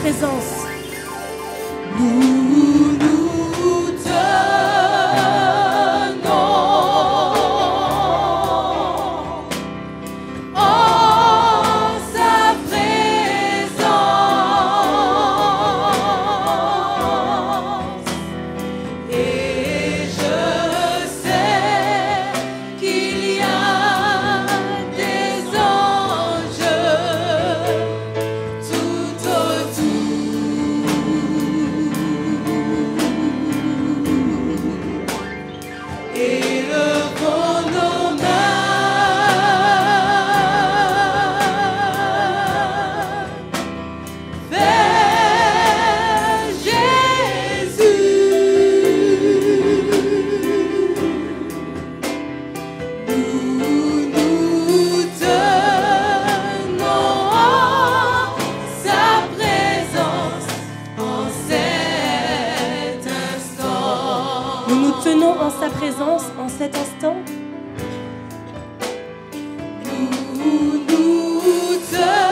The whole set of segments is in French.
présence. Nous nous tenons en sa présence et je sais qu'il y a des anges tout autour. Élevons nos mains vers Jésus. Nous nous tenons en sa présence en cet instant. Nous nous tenons en sa présence en cet instant. Nous nous tenons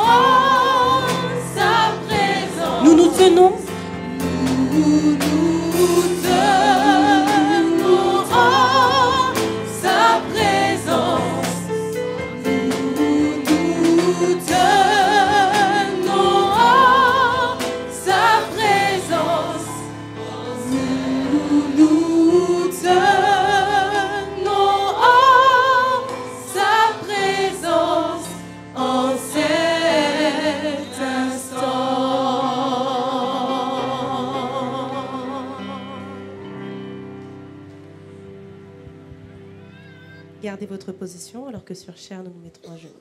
en sa présence. Nous nous tenons. Nous nous tenons en sa présence. Nous nous tenons en sa présence. Nous nous tenons en sa présence en cet instant. Gardez votre position alors que sur chair, nous nous mettrons à genoux.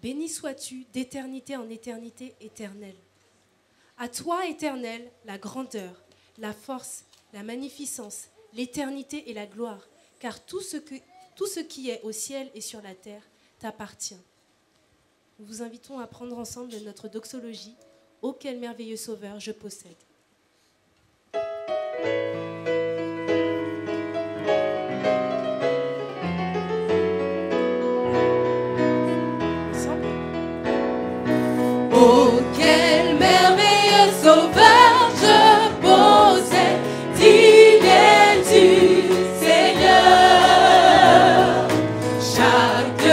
Béni sois-tu d'éternité en éternité éternelle. À toi, Éternel, la grandeur, la force, la magnificence, l'éternité et la gloire, car tout ce qui est au ciel et sur la terre t'appartient. Nous vous invitons à prendre ensemble notre doxologie. Ô quel merveilleux sauveur je possède. Oh, quel merveilleux sauveur je possède, digne es-tu, Seigneur. Chaque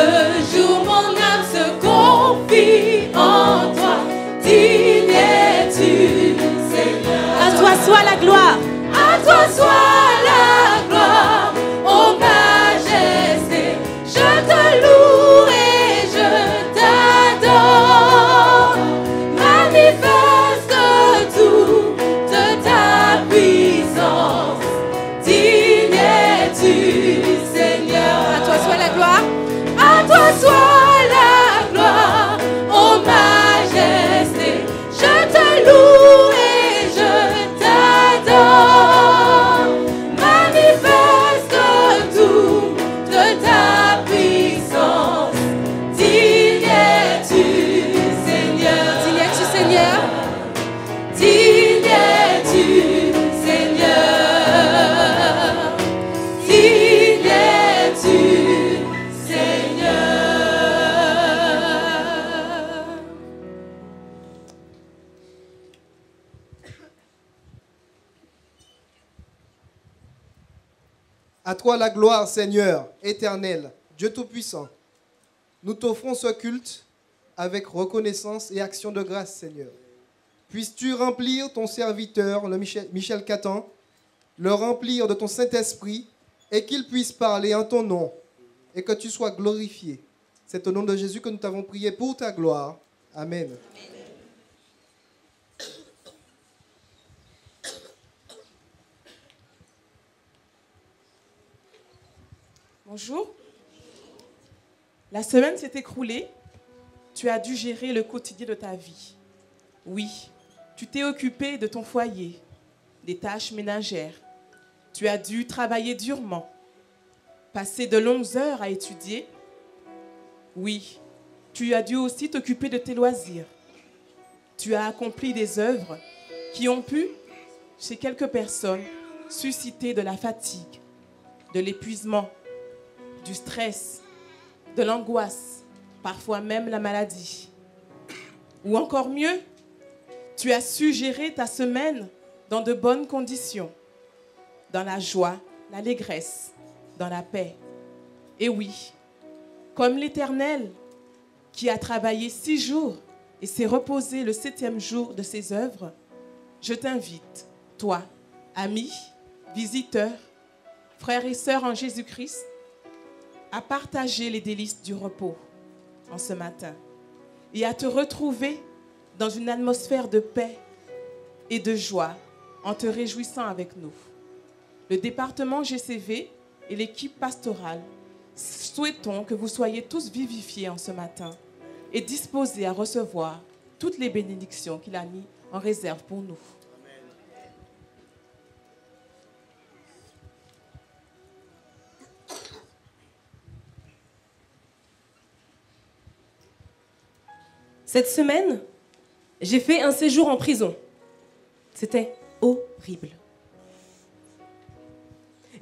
jour mon âme se confie en toi, digne es-tu, Seigneur. À toi soit la gloire. À toi soit la gloire, ô majesté, je te loue et je t'adore. Manifeste toute ta puissance, digne es-tu, Seigneur. À toi soit la gloire, à toi soit la gloire, ô majesté, je te loue et je t'adore. Manifeste toute ta puissance, digne es-tu, Seigneur. Digne es-tu, Seigneur. Digne es-tu, Seigneur. Digne es-tu, Seigneur. À toi la gloire, Seigneur, éternel, Dieu Tout-Puissant. Nous t'offrons ce culte avec reconnaissance et action de grâce, Seigneur. Puisses-tu remplir ton serviteur, le Michel Catan, le remplir de ton Saint-Esprit et qu'il puisse parler en ton nom et que tu sois glorifié. C'est au nom de Jésus que nous t'avons prié pour ta gloire. Amen. Bonjour. La semaine s'est écoulée. Tu as dû gérer le quotidien de ta vie. Oui, tu t'es occupé de ton foyer, des tâches ménagères. Tu as dû travailler durement, passer de longues heures à étudier. Oui, tu as dû aussi t'occuper de tes loisirs. Tu as accompli des œuvres qui ont pu, chez quelques personnes, susciter de la fatigue, de l'épuisement, du stress, de l'angoisse, parfois même la maladie. Ou encore mieux, tu as su gérer ta semaine dans de bonnes conditions, dans la joie, l'allégresse, dans la paix. Et oui, comme l'Éternel qui a travaillé 6 jours et s'est reposé le 7e jour de ses œuvres, je t'invite, toi, ami, visiteur, frères et sœurs en Jésus-Christ, à partager les délices du repos en ce matin et à te retrouver dans une atmosphère de paix et de joie en te réjouissant avec nous. Le département GCV et l'équipe pastorale souhaitons que vous soyez tous vivifiés en ce matin et disposés à recevoir toutes les bénédictions qu'il a mis en réserve pour nous. Cette semaine, j'ai fait un séjour en prison. C'était horrible.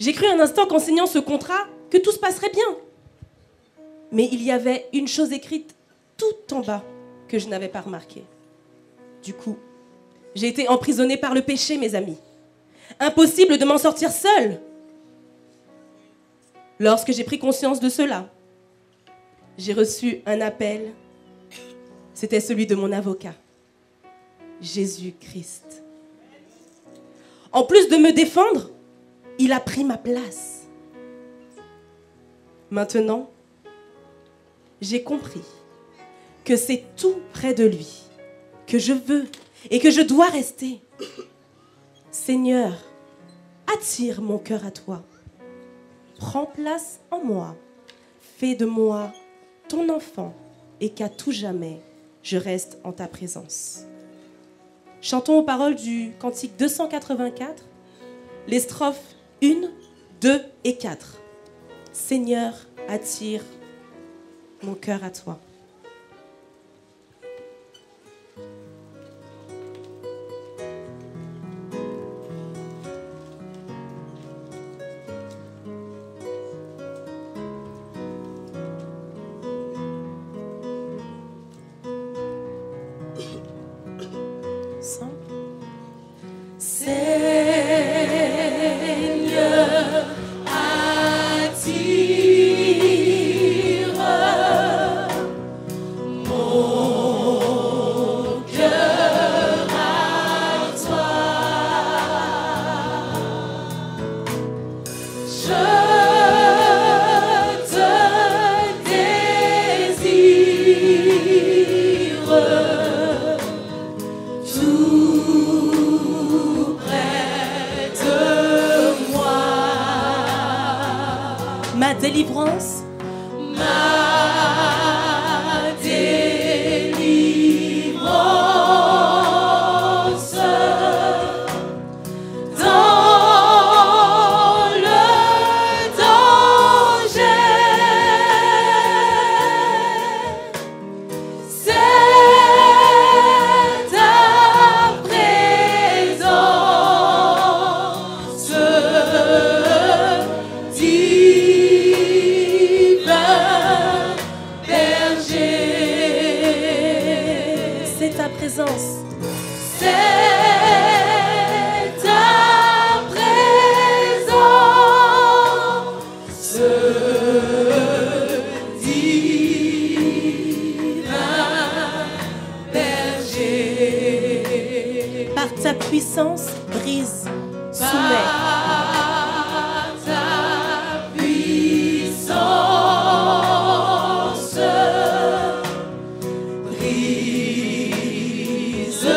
J'ai cru un instant qu'en signant ce contrat, que tout se passerait bien. Mais il y avait une chose écrite tout en bas que je n'avais pas remarquée. Du coup, j'ai été emprisonnée par le péché, mes amis. Impossible de m'en sortir seule. Lorsque j'ai pris conscience de cela, j'ai reçu un appel. C'était celui de mon avocat, Jésus-Christ. En plus de me défendre, il a pris ma place. Maintenant, j'ai compris que c'est tout près de lui que je veux et que je dois rester. Seigneur, attire mon cœur à toi. Prends place en moi. Fais de moi ton enfant et qu'à tout jamais, je reste en ta présence. Chantons aux paroles du cantique 284, les strophes 1, 2 et 4. Seigneur, attire mon cœur à toi. Seigneur, attire mon cœur à toi. Je te désire tout près de moi. Ma délivrance, Ma délivrance dans le danger, c'est ta présence divin berger. c'est ta présence. C'est ta présence divin berger. Par ta puissance, brise, soumets. Par ta puissance, brise,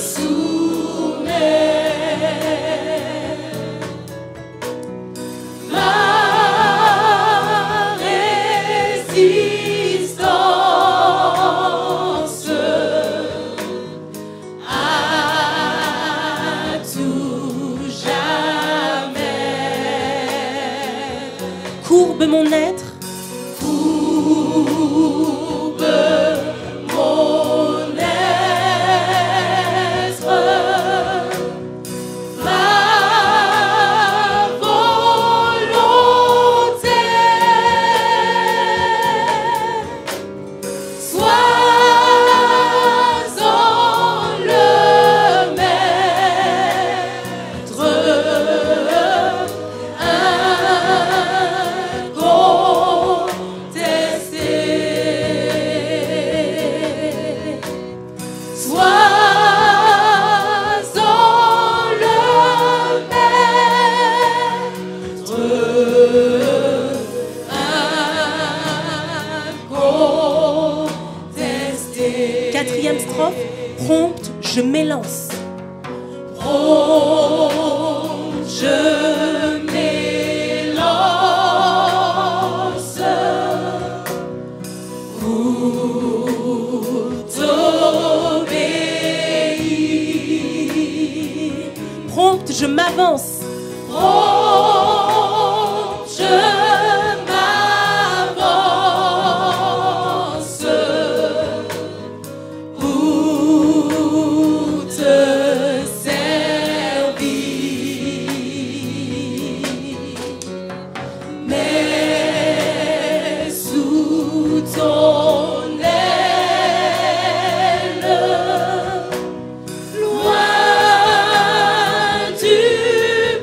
soumets. Ma deuxième strophe, prompte, je m'élance. Je m'élance pour t'obéir. Prompte, je m'avance. Je m'avance pour te servir. Mais sous ton aile, loin du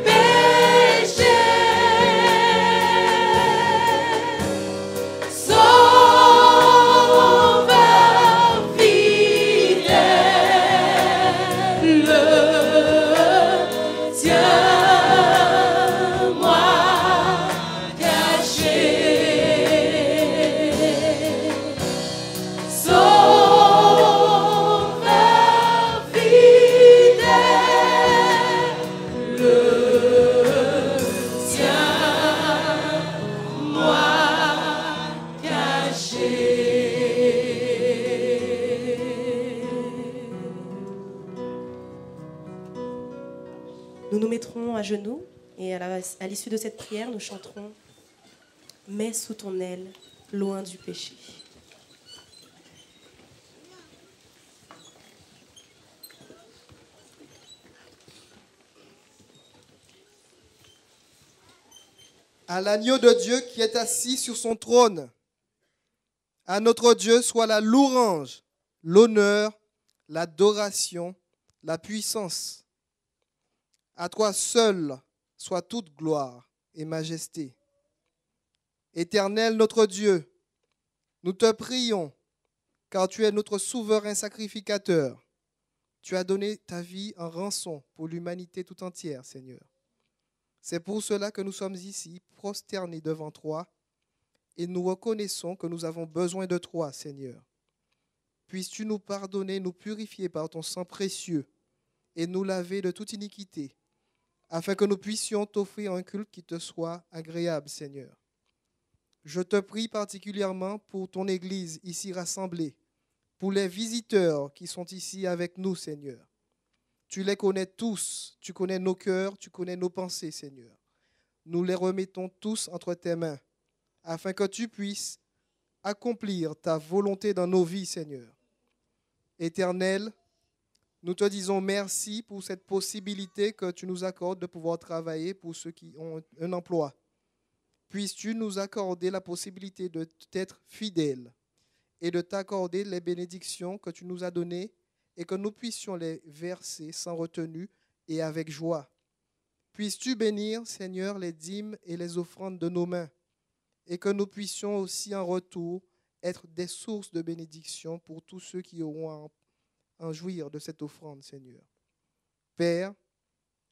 péché, Sauveur fidèle, tiens-moi caché. Sauveur fidèle, tiens-moi caché. Nous nous mettrons à genoux et à l'issue de cette prière, nous chanterons « Mets sous ton aile, loin du péché ». À l'agneau de Dieu qui est assis sur son trône, à notre Dieu soit la louange, l'honneur, l'adoration, la puissance. À toi seul soit toute gloire et majesté. Éternel notre Dieu, nous te prions, car tu es notre souverain sacrificateur. Tu as donné ta vie en rançon pour l'humanité tout entière, Seigneur. C'est pour cela que nous sommes ici, prosternés devant toi, et nous reconnaissons que nous avons besoin de toi, Seigneur. Puisses-tu nous pardonner, nous purifier par ton sang précieux, et nous laver de toute iniquité, afin que nous puissions t'offrir un culte qui te soit agréable, Seigneur. Je te prie particulièrement pour ton Église ici rassemblée, pour les visiteurs qui sont ici avec nous, Seigneur. Tu les connais tous, tu connais nos cœurs, tu connais nos pensées, Seigneur. Nous les remettons tous entre tes mains, afin que tu puisses accomplir ta volonté dans nos vies, Seigneur. Éternel, nous te disons merci pour cette possibilité que tu nous accordes de pouvoir travailler pour ceux qui ont un emploi. Puisses-tu nous accorder la possibilité de t'être fidèle et de t'accorder les bénédictions que tu nous as données et que nous puissions les verser sans retenue et avec joie. Puisses-tu bénir, Seigneur, les dîmes et les offrandes de nos mains et que nous puissions aussi en retour être des sources de bénédiction pour tous ceux qui auront à en jouir de cette offrande, Seigneur. Père,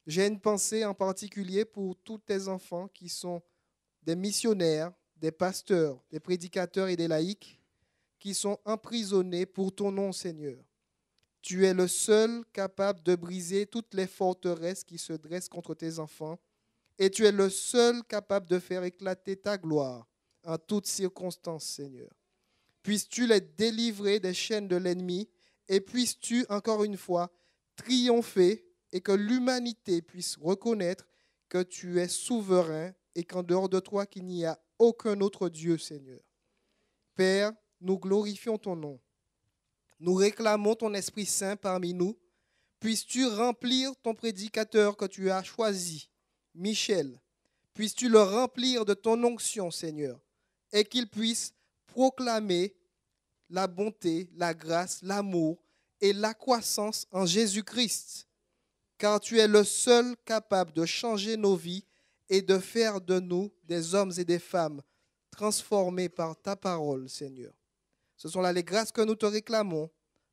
j'ai une pensée en particulier pour tous tes enfants qui sont des missionnaires, des pasteurs, des prédicateurs et des laïcs qui sont emprisonnés pour ton nom, Seigneur. Tu es le seul capable de briser toutes les forteresses qui se dressent contre tes enfants et tu es le seul capable de faire éclater ta gloire en toutes circonstances, Seigneur. Puisses-tu les délivrer des chaînes de l'ennemi et puisses-tu, encore une fois, triompher et que l'humanité puisse reconnaître que tu es souverain et qu'en dehors de toi, qu'il n'y a aucun autre Dieu, Seigneur. Père, nous glorifions ton nom. Nous réclamons ton Esprit Saint parmi nous. Puisses-tu remplir ton prédicateur que tu as choisi, Michel. Puisses-tu le remplir de ton onction, Seigneur, et qu'il puisse proclamer la bonté, la grâce, l'amour et la croissance en Jésus-Christ. Car tu es le seul capable de changer nos vies et de faire de nous des hommes et des femmes transformés par ta parole, Seigneur. Ce sont là les grâces que nous te réclamons.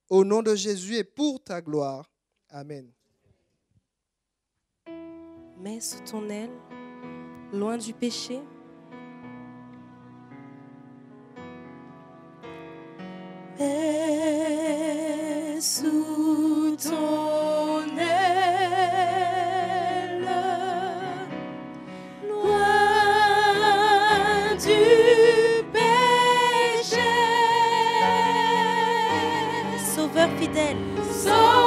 Au nom de Jésus et pour ta gloire. Amen. Mets sous ton aile, loin du péché. Mets sous ton aile, loin du péché. Sauveur fidèle, Sauveur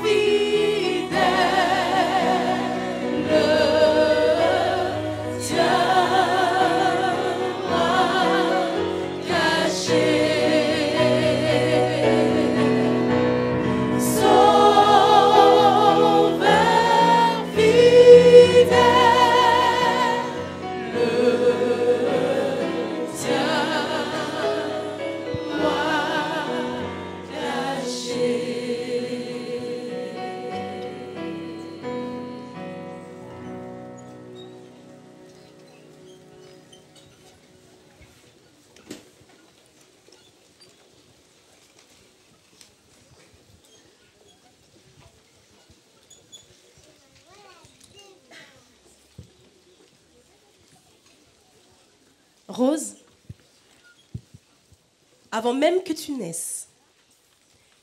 fidèle, tiens-moi caché. Sauveur fidèle, tiens-moi caché. Rose, avant même que tu naisses,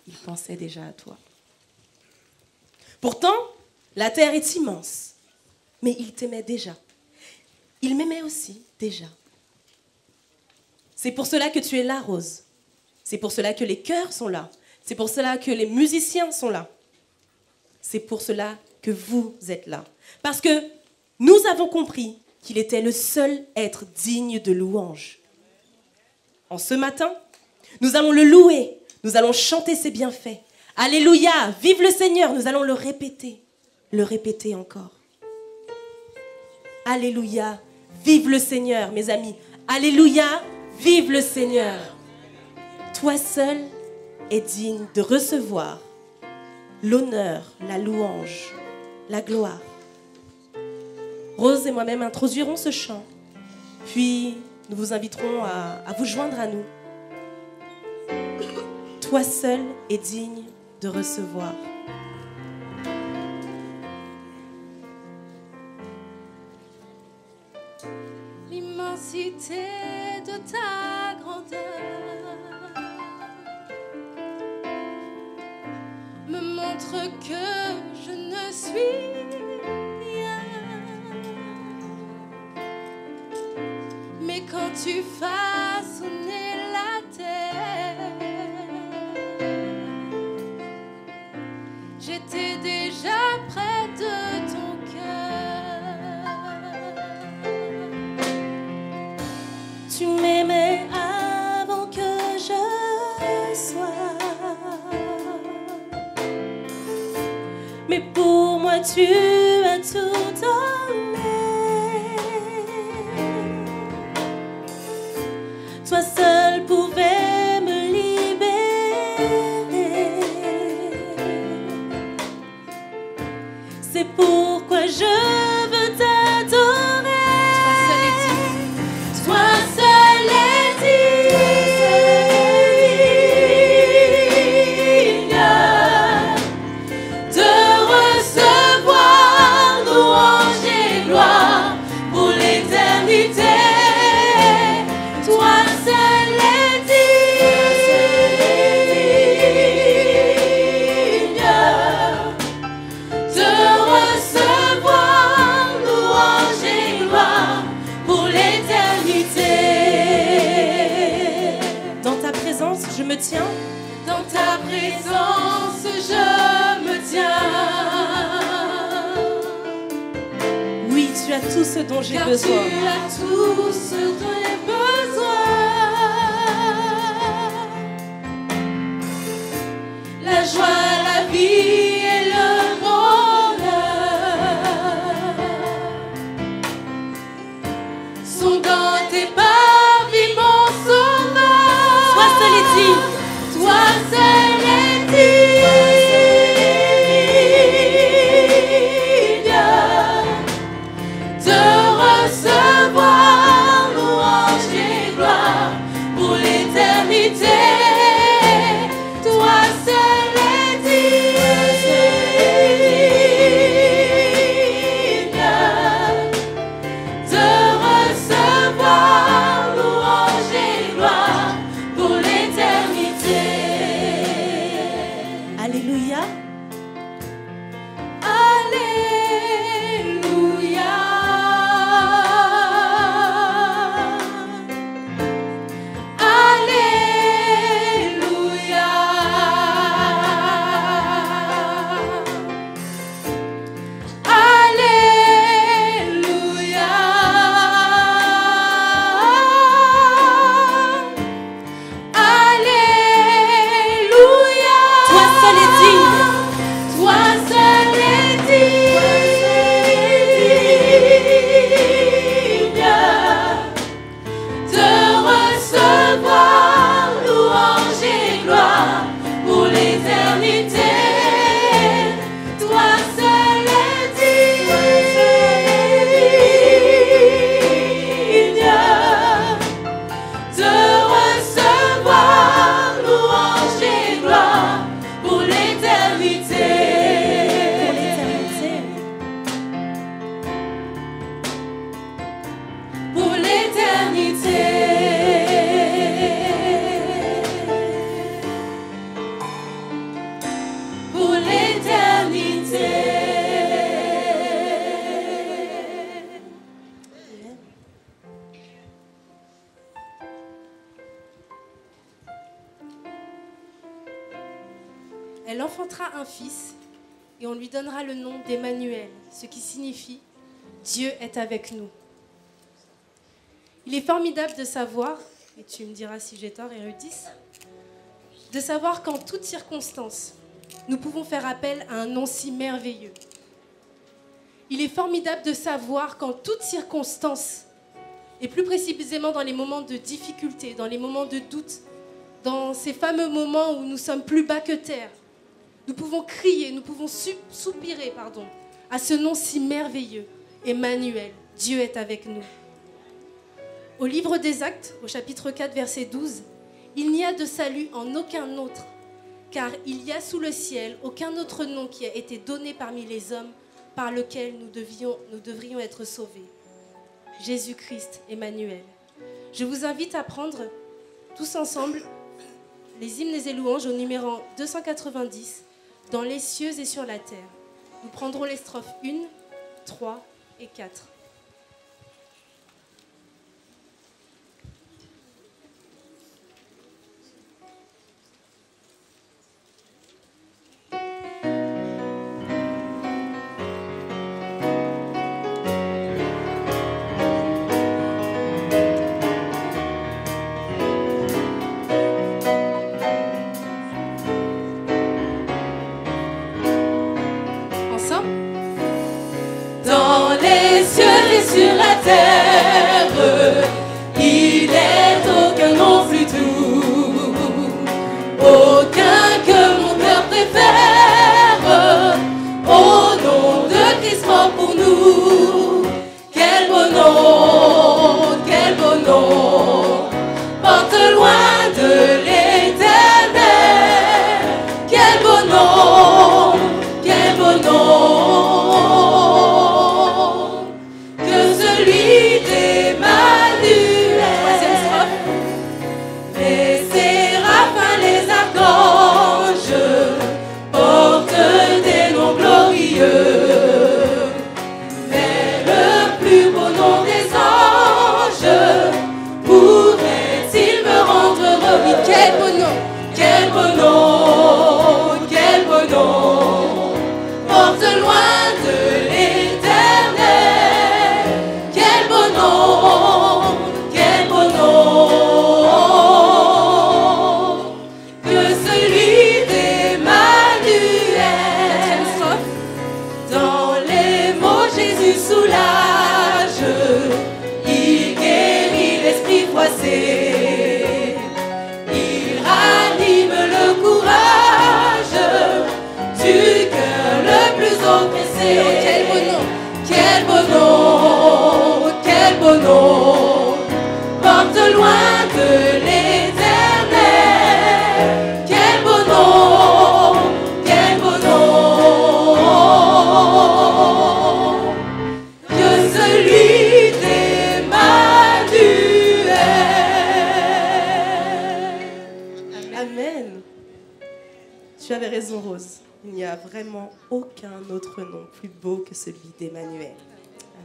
il pensait déjà à toi. Pourtant, la terre est immense, mais il t'aimait déjà. Il m'aimait aussi déjà. C'est pour cela que tu es là, Rose. C'est pour cela que les chœurs sont là. C'est pour cela que les musiciens sont là. C'est pour cela que vous êtes là. Parce que nous avons compris qu'il était le seul être digne de louange. En ce matin, nous allons le louer, nous allons chanter ses bienfaits. Alléluia, vive le Seigneur, nous allons le répéter encore. Alléluia, vive le Seigneur, mes amis. Alléluia, vive le Seigneur. Toi seul es digne de recevoir l'honneur, la louange, la gloire. Rose et moi-même introduirons ce chant, puis nous vous inviterons à vous joindre à nous. Toi seul es digne de recevoir. L'immensité de ta grandeur me montre que je ne suis rien. Mais quand tu façonnais la terre, j'étais déjà près de ton cœur. Tu m'aimais avant que je sois, mais pour moi tu as tout donné. Toi seul pouvais me libérer. C'est pourquoi je veux t'adorer. Toi seul est digne de recevoir louange et gloire pour l'éternité. Toi seul est digne de recevoir louange et gloire pour l'éternité. Dans ta présence, je me tiens. Dans ta présence, je me tiens. Oui, tu as tout ce dont j'ai Car besoin. tu as tout ce dont j'ai besoin. La joie, la vie et le bonheur sont dans tes parvis, mon sauveur. Toi seul est digne. Toi seul est digne de recevoir louange et gloire pour l'éternité. Toi seul est digne de recevoir louange et gloire pour l'éternité. Elle enfantera un fils et on lui donnera le nom d'Emmanuel, ce qui signifie Dieu est avec nous. Il est formidable de savoir, et tu me diras si j'ai tort, Eurydice, de savoir qu'en toutes circonstances, nous pouvons faire appel à un nom si merveilleux. Il est formidable de savoir qu'en toutes circonstances, et plus précisément dans les moments de difficulté, dans les moments de doute, dans ces fameux moments où nous sommes plus bas que terre, nous pouvons crier, nous pouvons soupirer, à ce nom si merveilleux, Emmanuel, Dieu est avec nous. Au livre des Actes, au chapitre 4, verset 12, il n'y a de salut en aucun autre, car il y a sous le ciel aucun autre nom qui a été donné parmi les hommes par lequel nous devrions être sauvés. Jésus-Christ, Emmanuel. Je vous invite à prendre tous ensemble les hymnes et louanges au numéro 290, dans les cieux et sur la terre. Nous prendrons les strophes 1, 3 et 4. Sur la terre, il est aucun nom plus doux, aucun que mon cœur préfère, au nom de Christ mort pour nous. Quel beau nom, porte loin de l'éternel. Quel beau nom, celui d'Emmanuel. Troisième strophe. Les séraphins, les archanges portent des noms glorieux, mais le plus beau nom des anges pourrait-il me rendre heureux? Oui, quel beau nom, quel beau nom, quel beau nom, porte loin de l'éternel. Soulage, il guérit l'esprit froissé, il ranime le courage du cœur le plus oppressé. Oh, quel beau nom, quel beau nom, porte loin de l'éternel. Quel beau nom, quel beau nom, celui d'Emmanuel. Amen. Tu avais raison, Rose. Il n'y a vraiment aucun autre nom plus beau que celui d'Emmanuel.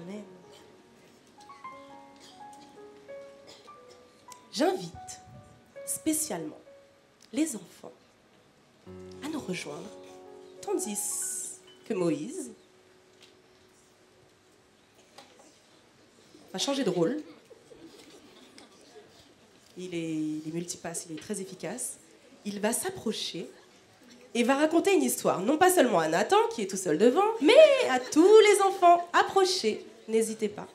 Amen. J'invite spécialement les enfants à nous rejoindre, tandis que Moïse va changer de rôle. Il est multipasse, il est très efficace. Il va s'approcher et va raconter une histoire, non pas seulement à Nathan, qui est tout seul devant, mais à tous les enfants. Approchez, n'hésitez pas.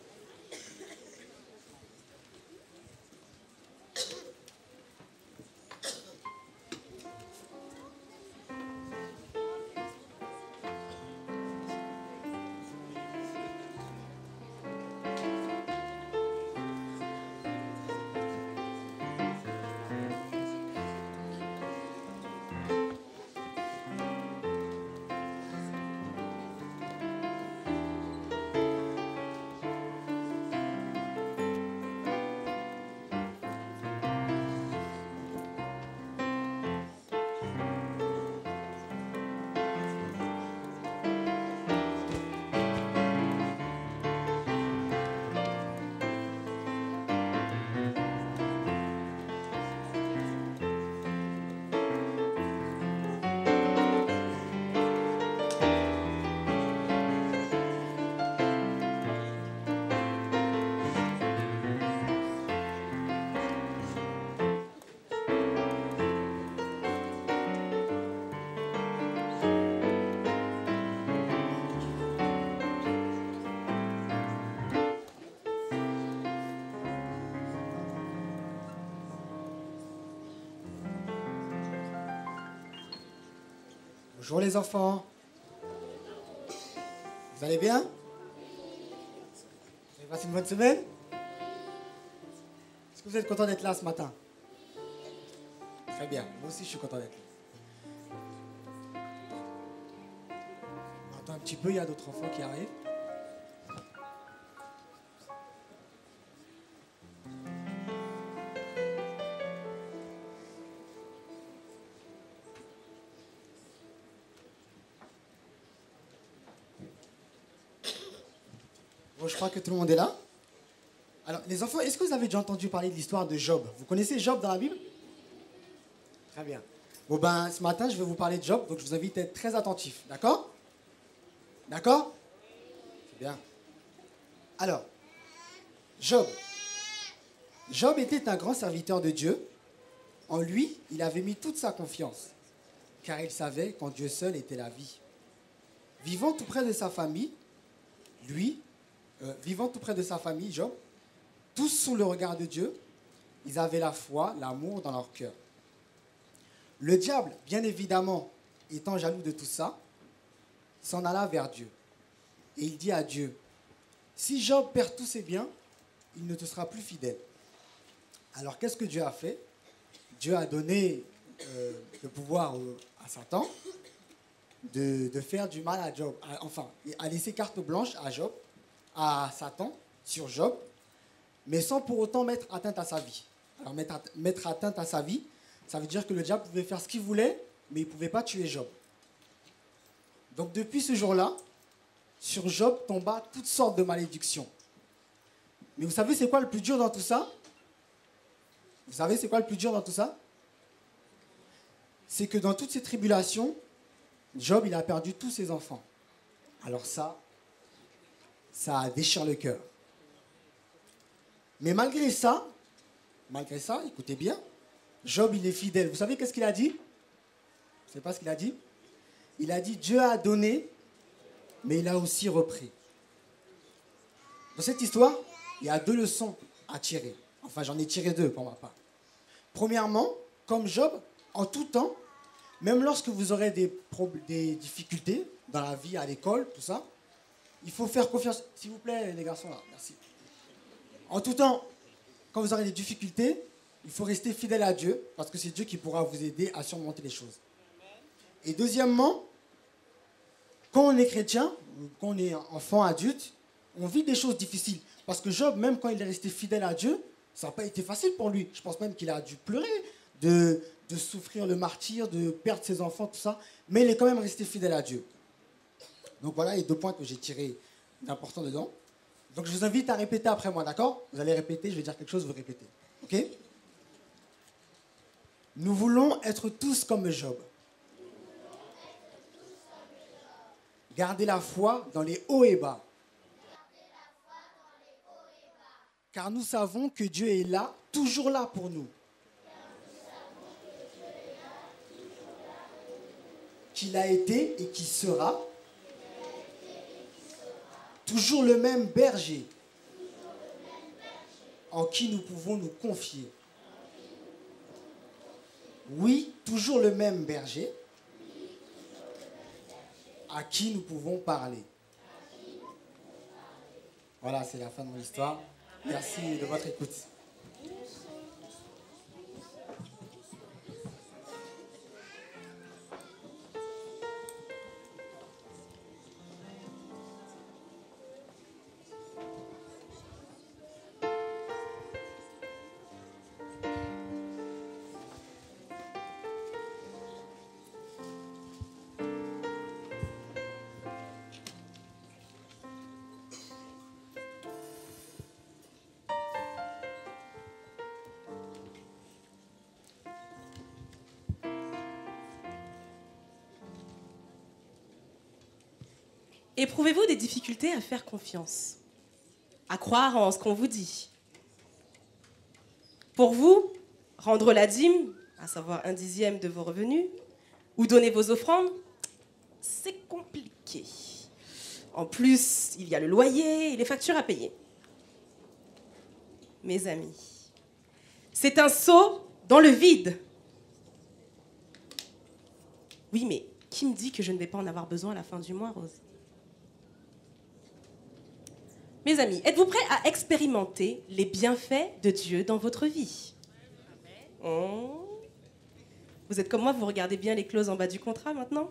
Bonjour les enfants. Vous allez bien? Vous avez passé une bonne semaine? Est-ce que vous êtes content d'être là ce matin? Très bien, moi aussi je suis content d'être là. On attend un petit peu, il y a d'autres enfants qui arrivent. Bon, je crois que tout le monde est là. Alors, les enfants, est-ce que vous avez déjà entendu parler de l'histoire de Job? Vous connaissez Job dans la Bible? Très bien. Bon, ben, ce matin, je vais vous parler de Job, donc je vous invite à être très attentifs. D'accord? D'accord? C'est bien. Alors, Job. Job était un grand serviteur de Dieu. En lui, il avait mis toute sa confiance, car il savait qu'en Dieu seul était la vie. Vivant tout près de sa famille, Job, tous sous le regard de Dieu, ils avaient la foi, l'amour dans leur cœur. Le diable, bien évidemment, étant jaloux de tout ça, s'en alla vers Dieu. Et il dit à Dieu, si Job perd tous ses biens, il ne te sera plus fidèle. Alors qu'est-ce que Dieu a fait? Dieu a donné le pouvoir à Satan de faire du mal à Job, a laissé carte blanche à Satan sur Job, mais sans pour autant mettre atteinte à sa vie. Alors mettre atteinte à sa vie, ça veut dire que le diable pouvait faire ce qu'il voulait, mais il ne pouvait pas tuer Job. Donc depuis ce jour-là, sur Job tomba toutes sortes de malédictions. Mais vous savez c'est quoi le plus dur dans tout ça? Vous savez c'est quoi le plus dur dans tout ça? C'est que dans toutes ces tribulations, Job, il a perdu tous ses enfants. Alors ça déchire le cœur. Mais malgré ça, écoutez bien, Job, il est fidèle. Vous savez qu'est-ce qu'il a dit? Vous ne savez pas ce qu'il a dit? Il a dit, Dieu a donné, mais il a aussi repris. Dans cette histoire, il y a deux leçons à tirer. Enfin, j'en ai tiré deux pour ma part. Premièrement, comme Job, en tout temps, même lorsque vous aurez des difficultés dans la vie, à l'école, tout ça, il faut faire confiance. S'il vous plaît, les garçons, là, merci. En tout temps, quand vous aurez des difficultés, il faut rester fidèle à Dieu, parce que c'est Dieu qui pourra vous aider à surmonter les choses. Et deuxièmement, quand on est chrétien, quand on est enfant, adulte, on vit des choses difficiles. Parce que Job, même quand il est resté fidèle à Dieu, ça n'a pas été facile pour lui. Je pense même qu'il a dû pleurer de souffrir le martyre, de perdre ses enfants, tout ça. Mais il est quand même resté fidèle à Dieu. Donc voilà les deux points que j'ai tirés d'important dedans. Donc je vous invite à répéter après moi, d'accord? Vous allez répéter, je vais dire quelque chose, vous répétez. Ok? Nous voulons être tous comme Job. Gardez la foi dans les hauts et bas. Car nous savons que Dieu est là, toujours là pour nous. Qu'il a été et qui sera toujours le même berger en qui nous pouvons nous confier. Oui, toujours le même berger à qui nous pouvons parler. Voilà, c'est la fin de mon histoire. Merci de votre écoute. Éprouvez-vous des difficultés à faire confiance, à croire en ce qu'on vous dit? Pour vous, rendre la dîme, à savoir 1/10 de vos revenus, ou donner vos offrandes, c'est compliqué. En plus, il y a le loyer et les factures à payer. Mes amis, c'est un saut dans le vide. Oui, mais Qui me dit que je ne vais pas en avoir besoin à la fin du mois, Rose? Mes amis, êtes-vous prêts à expérimenter les bienfaits de Dieu dans votre vie? Vous êtes comme moi, vous regardez bien les clauses en bas du contrat maintenant?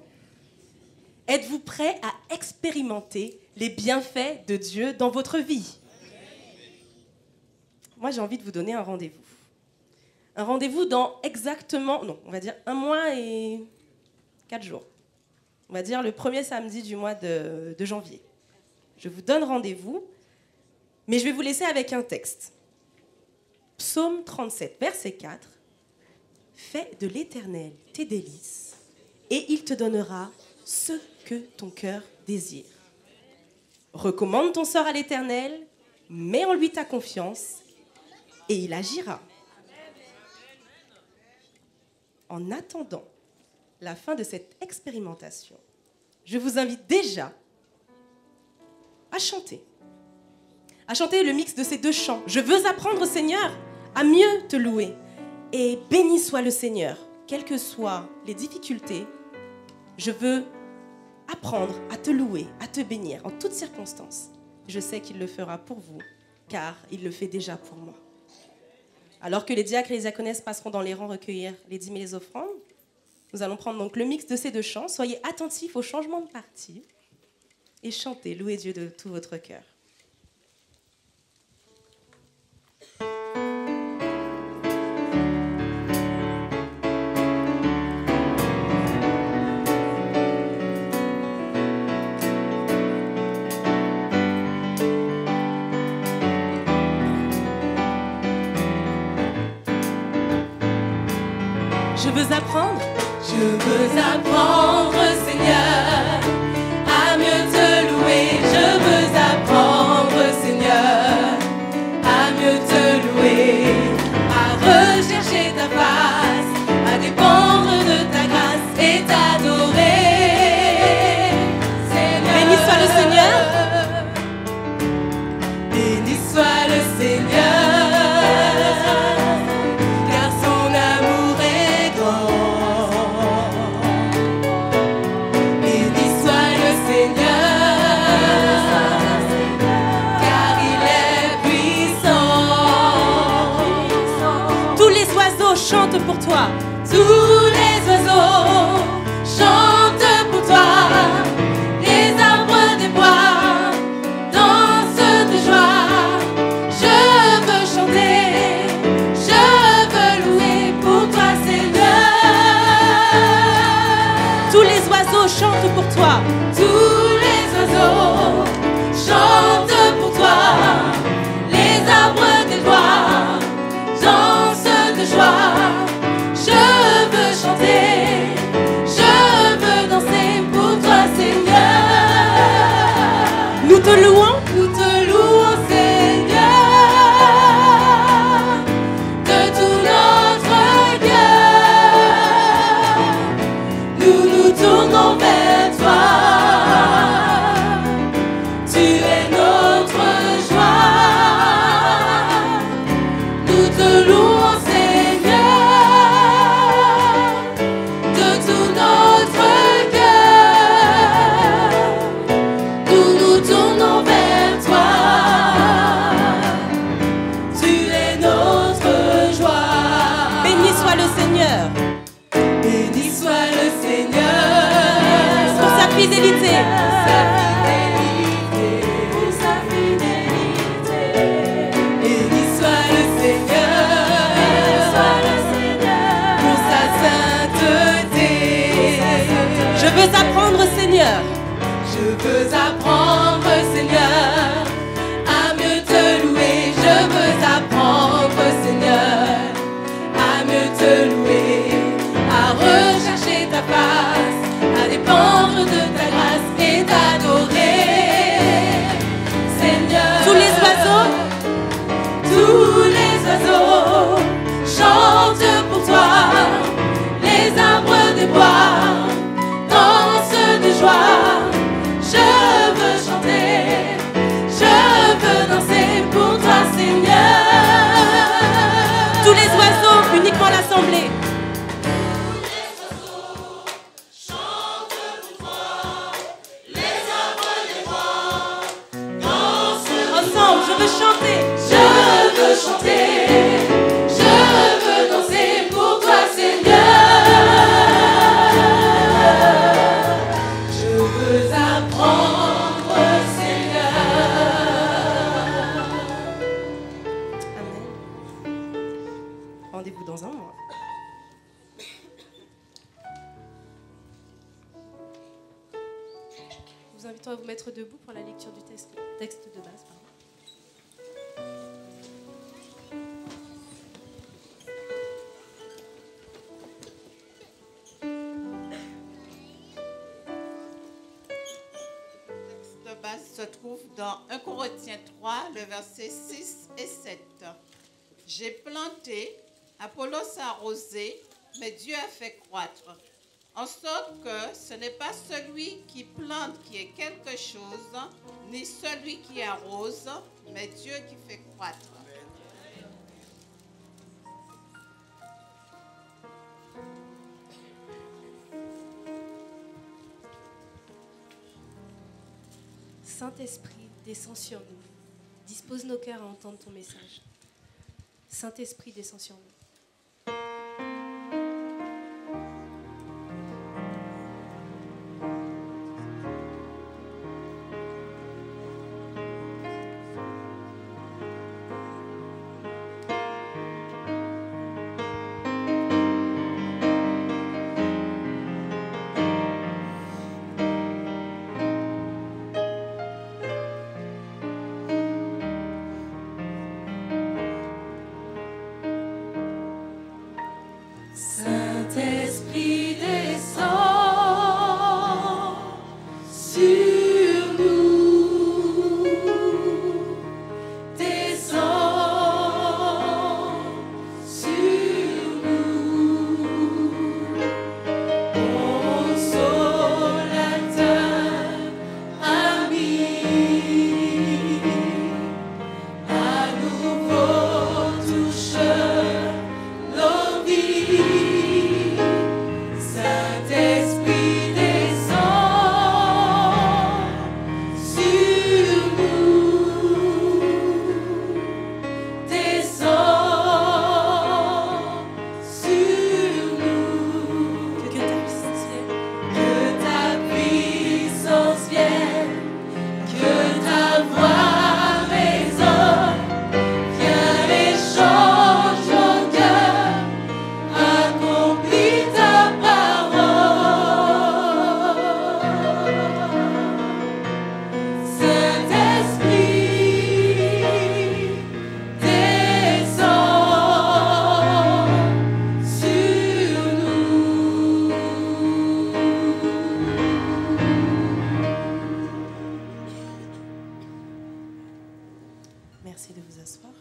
Êtes-vous prêts à expérimenter les bienfaits de Dieu dans votre vie? Moi, j'ai envie de vous donner un rendez-vous. Un rendez-vous dans exactement, non, on va dire 1 mois et 4 jours. On va dire le premier samedi du mois de janvier. Je vous donne rendez-vous, mais je vais vous laisser avec un texte. Psaume 37, verset 4. Fais de l'Éternel tes délices, et il te donnera ce que ton cœur désire. Recommande ton sort à l'Éternel, mets en lui ta confiance, et il agira. En attendant la fin de cette expérimentation, je vous invite déjà à chanter. À chanter le mix de ces 2 chants. Je veux apprendre, Seigneur, à mieux te louer. Et béni soit le Seigneur, quelles que soient les difficultés, je veux apprendre à te louer, à te bénir en toutes circonstances. Je sais qu'il le fera pour vous, car il le fait déjà pour moi. Alors que les diacres et les diaconesses passeront dans les rangs recueillir les dîmes et les offrandes, nous allons prendre donc le mix de ces 2 chants. Soyez attentifs au changement de partie et chantez, louez Dieu de tout votre cœur. Je veux apprendre, Seigneur, à mieux te louer. Je veux apprendre, Seigneur, à mieux te louer, à rechercher ta face, à dépendre de ta grâce et t'adorer. Seigneur, béni soit le Seigneur. Béni soit le Seigneur. Chante pour toi. Tous les oiseaux chantent pour toi. Les arbres des bois dansent de joie. Je veux chanter, je veux louer pour toi, Seigneur. Tous les oiseaux chantent pour toi. Tous les oiseaux chantent pour toi. Les arbres des bois dansent de joie. Je veux chanter, je veux danser pour toi, Seigneur. Nous te louons, Seigneur, de tout notre cœur. Nous nous tournons vers toi. rendez-vous dans un mois. Je vous invite à vous mettre debout pour la lecture du texte de base. Pardon. De base se trouve dans 1 Corinthiens 3, le verset 6 et 7. J'ai planté, Apollos a arrosé, mais Dieu a fait croître. En sorte que ce n'est pas celui qui plante qui est quelque chose, ni celui qui arrose, mais Dieu qui fait croître. Saint-Esprit, descends sur nous. Dispose nos cœurs à entendre ton message. Saint-Esprit, descends sur nous. Saint-Esprit descend sur nous, descend sur nous, consolateur, ami, à nouveau touche nos vies. Saint-Esprit descend sur nous, descend sur nous. Que ta puissance vienne, que ta voix résonne, viens et change nos cœurs, accomplis ta parole. Saint-Esprit, descends sur nous. Merci de vous asseoir.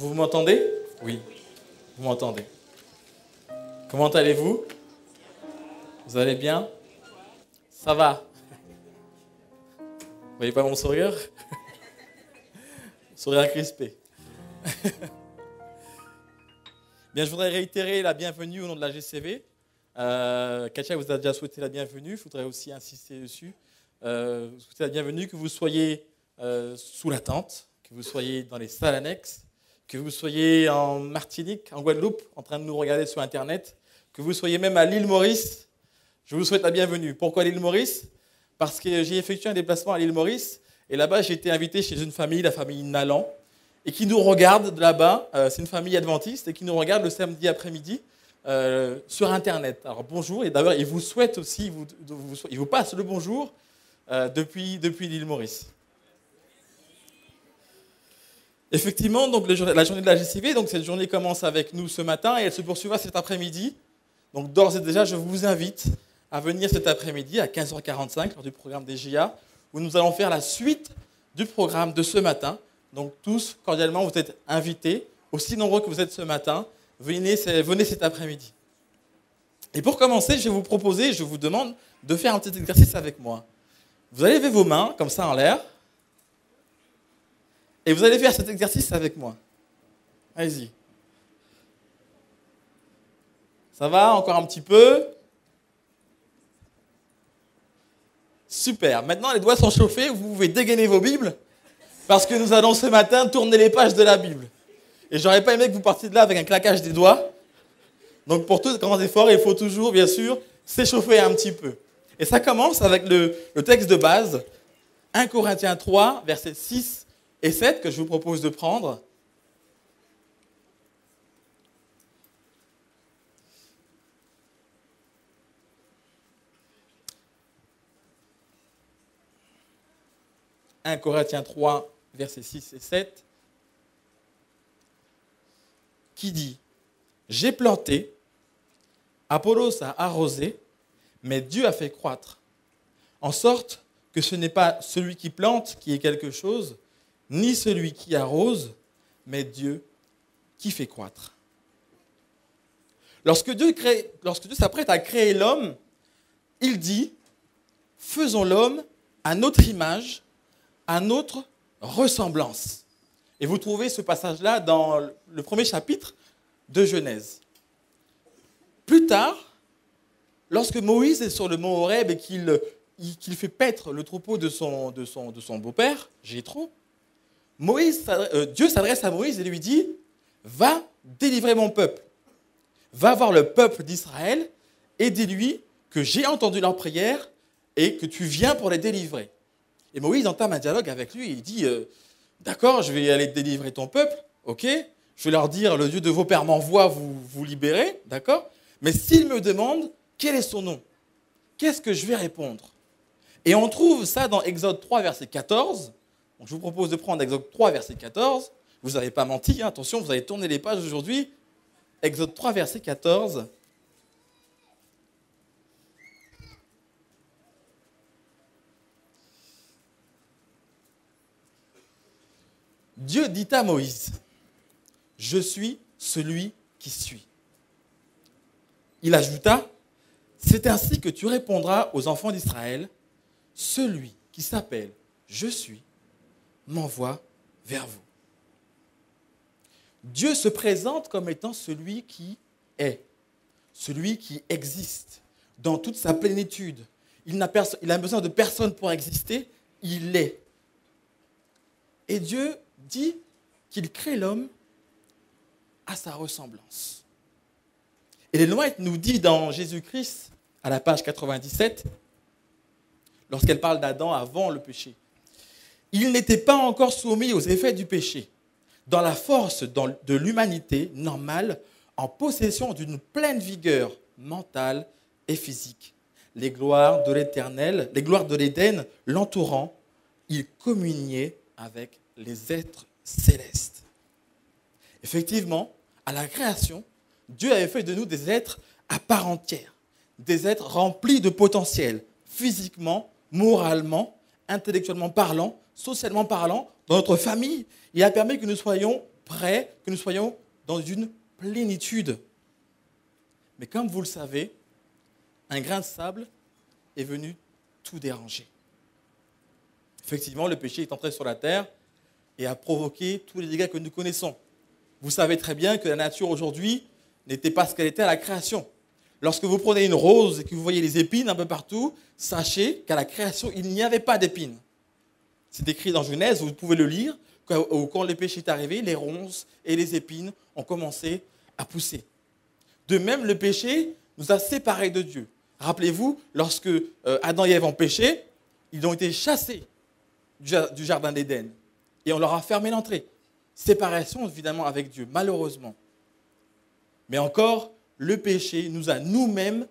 Vous m'entendez? Oui, vous m'entendez. Comment allez-vous? Vous allez bien? Ça va? Vous voyez pas mon sourire? Sourire crispé. Bien, je voudrais réitérer la bienvenue au nom de la GCV. Katia vous a déjà souhaité la bienvenue. Je voudrais aussi insister dessus. Souhaiter la bienvenue, que vous soyez sous la tente, que vous soyez dans les salles annexes, que vous soyez en Martinique, en Guadeloupe, en train de nous regarder sur Internet, que vous soyez même à l'île Maurice. Je vous souhaite la bienvenue. Pourquoi l'île Maurice? Parce que j'ai effectué un déplacement à l'île Maurice et là-bas, j'ai été invité chez une famille, la famille Nalan, et qui nous regarde de là-bas. C'est une famille adventiste et qui nous regarde le samedi après-midi sur Internet. Alors bonjour, et d'ailleurs, ils vous souhaitent aussi, ils vous passent le bonjour depuis l'île Maurice. Effectivement, donc, la journée de la GCV, donc cette journée commence avec nous ce matin et elle se poursuivra cet après-midi. Donc d'ores et déjà, je vous invite à venir cet après-midi à 15h45 lors du programme des GIA, où nous allons faire la suite du programme de ce matin. Donc tous, cordialement, vous êtes invités, aussi nombreux que vous êtes ce matin, venez cet après-midi. Et pour commencer, je vous demande de faire un petit exercice avec moi. Vous allez lever vos mains, comme ça en l'air, et vous allez faire cet exercice avec moi. Allez-y. Ça va? Encore un petit peu? Super. Maintenant, les doigts sont chauffés. Vous pouvez dégainer vos Bibles Parce que nous allons ce matin tourner les pages de la Bible. Et j'aurais pas aimé que vous partiez de là avec un claquage des doigts. Donc pour tout grand effort, il faut toujours, bien sûr, s'échauffer un petit peu. Et ça commence avec le texte de base, 1 Corinthiens 3, versets 6 et 7, que je vous propose de prendre. « 1 Corinthiens 3, versets 6 et 7, qui dit « J'ai planté, Apollos a arrosé, mais Dieu a fait croître, en sorte que ce n'est pas celui qui plante qui est quelque chose, ni celui qui arrose, mais Dieu qui fait croître. » Lorsque Dieu s'apprête à créer l'homme, il dit « Faisons l'homme à notre image, à notre ressemblance. » Et vous trouvez ce passage-là dans le premier chapitre de Genèse. Plus tard, lorsque Moïse est sur le mont Horeb et qu'il fait paître le troupeau de son beau-père, Jéthro, Dieu s'adresse à Moïse et lui dit « Va délivrer mon peuple. Va voir le peuple d'Israël et dis-lui que j'ai entendu leur prière et que tu viens pour les délivrer. » Et Moïse entame un dialogue avec lui et il dit « D'accord, je vais aller délivrer ton peuple, ok. Je vais leur dire, le Dieu de vos pères m'envoie vous libérer, d'accord. Mais s'il me demande quel est son nom, qu'est-ce que je vais répondre ?» Et on trouve ça dans Exode 3, verset 14. Donc je vous propose de prendre Exode 3, verset 14. Vous n'avez pas menti, hein, attention, vous allez tourner les pages aujourd'hui. Exode 3, verset 14. Dieu dit à Moïse, « Je suis celui qui suis. » Il ajouta, « C'est ainsi que tu répondras aux enfants d'Israël, celui qui s'appelle « Je suis » m'envoie vers vous. » Dieu se présente comme étant celui qui est, celui qui existe dans toute sa plénitude. Il n'a besoin de personne pour exister, il est. Et Dieu dit qu'il crée l'homme à sa ressemblance. Et l'Ellen White nous dit dans Jésus-Christ, à la page 97, lorsqu'elle parle d'Adam avant le péché, « Il n'était pas encore soumis aux effets du péché, dans la force de l'humanité normale, en possession d'une pleine vigueur mentale et physique. Les gloires de l'Éternel, les gloires de l'Éden l'entourant, il communiait avec les êtres célestes. » Effectivement, à la création, Dieu avait fait de nous des êtres à part entière, des êtres remplis de potentiel, physiquement, moralement, intellectuellement parlant, socialement parlant, dans notre famille. Il a permis que nous soyons prêts, que nous soyons dans une plénitude. Mais comme vous le savez, un grain de sable est venu tout déranger. Effectivement, le péché est entré sur la terre et a provoqué tous les dégâts que nous connaissons. Vous savez très bien que la nature aujourd'hui n'était pas ce qu'elle était à la création. Lorsque vous prenez une rose et que vous voyez les épines un peu partout, sachez qu'à la création, il n'y avait pas d'épines. C'est écrit dans Genèse, vous pouvez le lire, quand le péché est arrivé, les ronces et les épines ont commencé à pousser. De même, le péché nous a séparés de Dieu. Rappelez-vous, lorsque Adam et Ève ont péché, ils ont été chassés du jardin d'Éden et on leur a fermé l'entrée. Séparation, évidemment, avec Dieu, malheureusement. Mais encore, le péché nous a nous-mêmes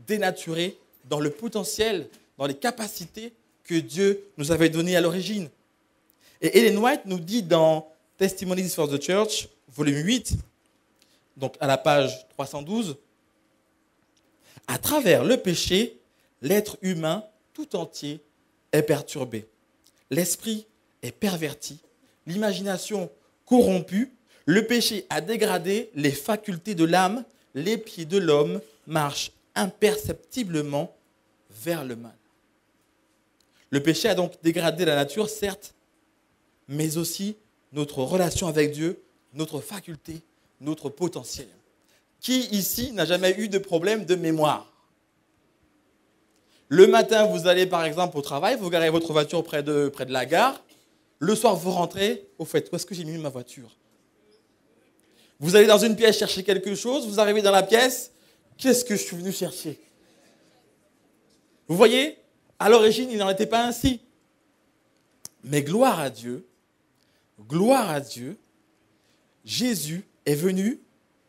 dénaturés dans le potentiel, dans les capacités que Dieu nous avait données à l'origine. Et Ellen White nous dit dans Testimonies for the Church, volume 8, donc à la page 312, « À travers le péché, l'être humain tout entier est perturbé. L'esprit est perverti, l'imagination corrompue, le péché a dégradé les facultés de l'âme, les pieds de l'homme marchent imperceptiblement vers le mal. » Le péché a donc dégradé la nature, certes, mais aussi notre relation avec Dieu, notre faculté, notre potentiel. Qui ici n'a jamais eu de problème de mémoire? Le matin, vous allez par exemple au travail, vous garez votre voiture près de la gare. Le soir, vous rentrez, au fait, où est-ce que j'ai mis ma voiture? Vous allez dans une pièce chercher quelque chose, vous arrivez dans la pièce, qu'est-ce que je suis venu chercher? Vous voyez, à l'origine, il n'en était pas ainsi. Mais gloire à Dieu, Jésus est venu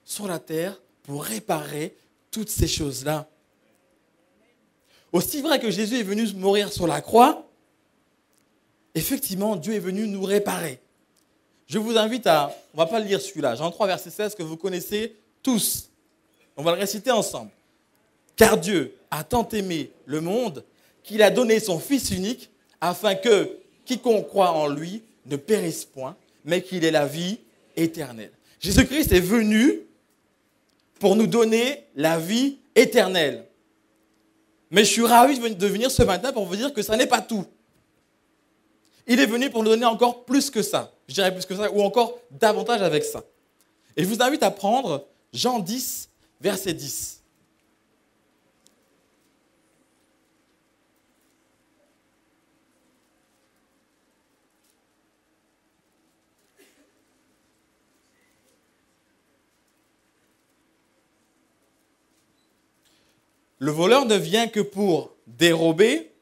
sur la terre pour réparer toutes ces choses-là. Aussi vrai que Jésus est venu mourir sur la croix, effectivement, Dieu est venu nous réparer. Je vous invite on ne va pas le lire celui-là, Jean 3, verset 16, que vous connaissez tous. On va le réciter ensemble. Car Dieu a tant aimé le monde qu'il a donné son Fils unique afin que quiconque croit en lui ne périsse point, mais qu'il ait la vie éternelle. Jésus-Christ est venu pour nous donner la vie éternelle. Mais je suis ravi de venir ce matin pour vous dire que ça n'est pas tout. Il est venu pour nous donner encore plus que ça. Je dirais plus que ça, ou encore davantage avec ça. Et je vous invite à prendre Jean 10, verset 10. Le voleur ne vient que pour dérober,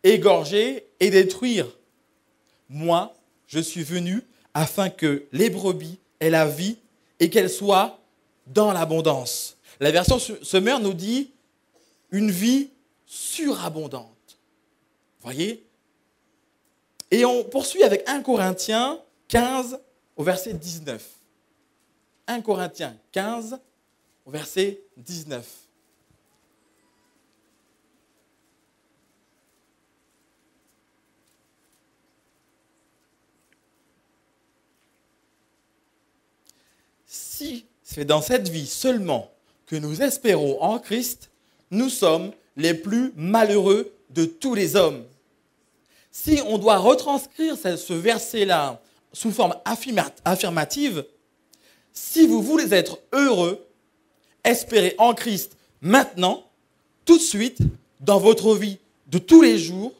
égorger et détruire. Moi, je suis venu afin que les brebis aient la vie et qu'elles soient dans l'abondance. La version Semeur nous dit une vie surabondante. Voyez? Et on poursuit avec 1 Corinthiens 15 au verset 19. 1 Corinthiens 15 au verset 19. Si c'est dans cette vie seulement que nous espérons en Christ, nous sommes les plus malheureux de tous les hommes. Si on doit retranscrire ce verset-là sous forme affirmative, si vous voulez être heureux, espérez en Christ maintenant, tout de suite, dans votre vie de tous les jours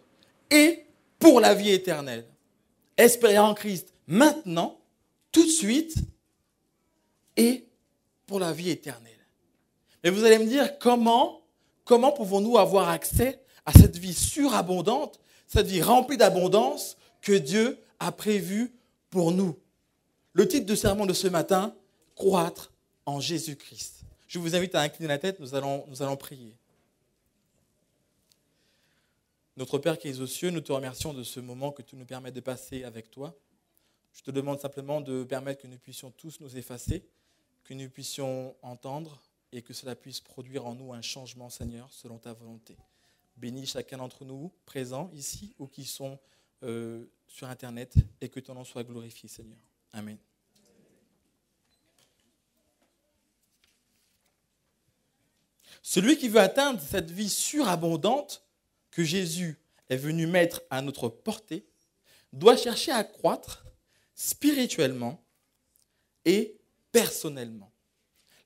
et pour la vie éternelle. Espérez en Christ maintenant, tout de suite, et pour la vie éternelle. Mais vous allez me dire, comment pouvons-nous avoir accès à cette vie surabondante, cette vie remplie d'abondance que Dieu a prévue pour nous? Le titre de sermon de ce matin, croître en Jésus-Christ. Je vous invite à incliner la tête, nous allons prier. Notre Père qui es aux cieux, nous te remercions de ce moment que tu nous permets de passer avec toi. Je te demande simplement de permettre que nous puissions tous nous effacer, que nous puissions entendre et que cela puisse produire en nous un changement, Seigneur, selon ta volonté. Bénis chacun d'entre nous présents ici ou qui sont sur Internet et que ton nom soit glorifié, Seigneur. Amen. Celui qui veut atteindre cette vie surabondante que Jésus est venu mettre à notre portée doit chercher à croître spirituellement et personnellement.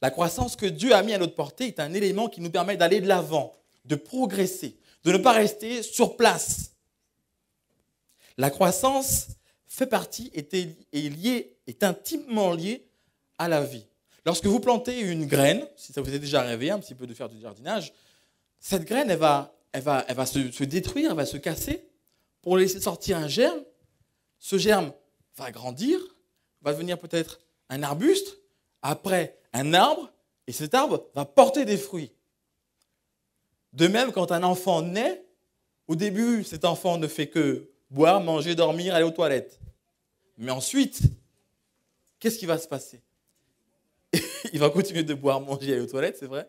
La croissance que Dieu a mis à notre portée est un élément qui nous permet d'aller de l'avant, de progresser, de ne pas rester sur place. La croissance fait partie, est intimement liée à la vie. Lorsque vous plantez une graine, si ça vous est déjà arrivé un petit peu de faire du jardinage, cette graine, elle va se détruire, elle va se casser pour laisser sortir un germe. Ce germe va grandir, va devenir peut-être un arbuste, après un arbre, et cet arbre va porter des fruits. De même, quand un enfant naît, au début, cet enfant ne fait que boire, manger, dormir, aller aux toilettes. Mais ensuite, qu'est-ce qui va se passer? Il va continuer de boire, manger, aller aux toilettes, c'est vrai.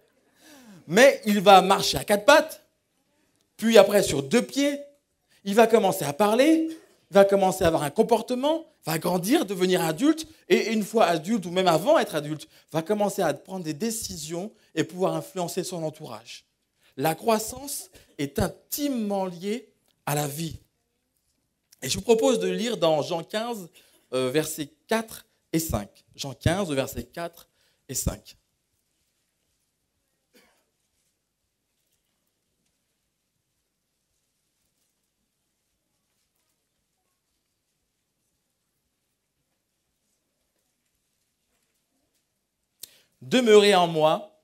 Mais il va marcher à 4 pattes, puis après sur 2 pieds. Il va commencer à parler, il va commencer à avoir un comportement, va grandir, devenir adulte, et une fois adulte, ou même avant être adulte, va commencer à prendre des décisions et pouvoir influencer son entourage. La croissance est intimement liée à la vie. Et je vous propose de lire dans Jean 15, versets 4 et 5. Jean 15, versets 4 et 5. demeurez en moi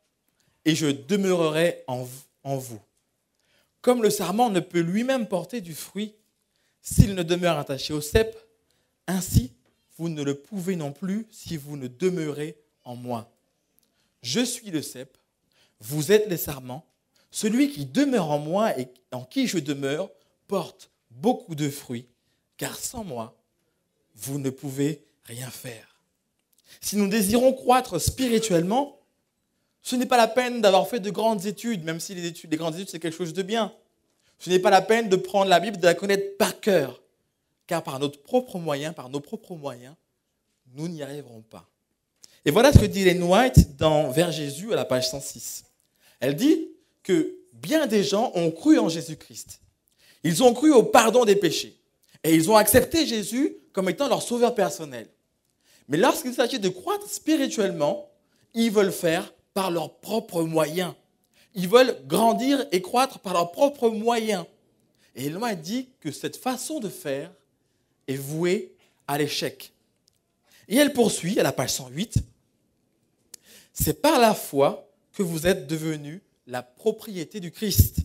et je demeurerai en vous. Comme le sarment ne peut lui-même porter du fruit s'il ne demeure attaché au cep, ainsi vous ne le pouvez non plus si vous ne demeurez en moi. Je suis le cep, vous êtes les sarments. Celui qui demeure en moi et en qui je demeure porte beaucoup de fruits, car sans moi, vous ne pouvez rien faire. Si nous désirons croître spirituellement, ce n'est pas la peine d'avoir fait de grandes études, même si les grandes études, c'est quelque chose de bien. Ce n'est pas la peine de prendre la Bible, de la connaître par cœur, car par nos propres moyens, nous n'y arriverons pas. Et voilà ce que dit Ellen White vers Jésus à la page 106. Elle dit que bien des gens ont cru en Jésus-Christ. Ils ont cru au pardon des péchés. Et ils ont accepté Jésus comme étant leur sauveur personnel. Mais lorsqu'il s'agit de croître spirituellement, ils veulent faire par leurs propres moyens. Ils veulent grandir et croître par leurs propres moyens. Et Ellen White dit que cette façon de faire est vouée à l'échec. Et elle poursuit à la page 108. C'est par la foi que vous êtes devenus la propriété du Christ.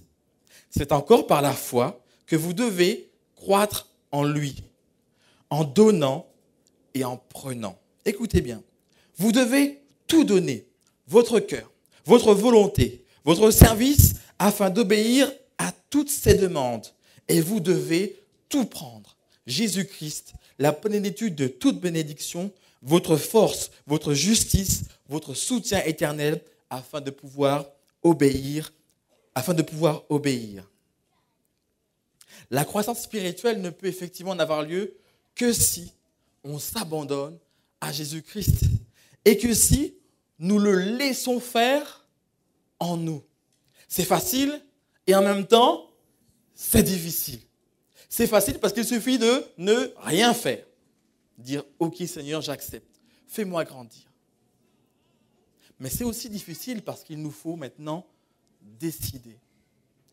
C'est encore par la foi que vous devez croître en lui, en donnant et en prenant. Écoutez bien, vous devez tout donner, votre cœur, votre volonté, votre service, afin d'obéir à toutes ces demandes. Et vous devez tout prendre. Jésus-Christ, la plénitude de toute bénédiction, votre force, votre justice, votre soutien éternel, afin de pouvoir obéir. La croissance spirituelle ne peut effectivement n'avoir lieu que si on s'abandonne à Jésus-Christ et que si nous le laissons faire en nous. C'est facile et en même temps, c'est difficile. C'est facile parce qu'il suffit de ne rien faire. Dire, ok Seigneur, j'accepte. Fais-moi grandir. Mais c'est aussi difficile parce qu'il nous faut maintenant décider.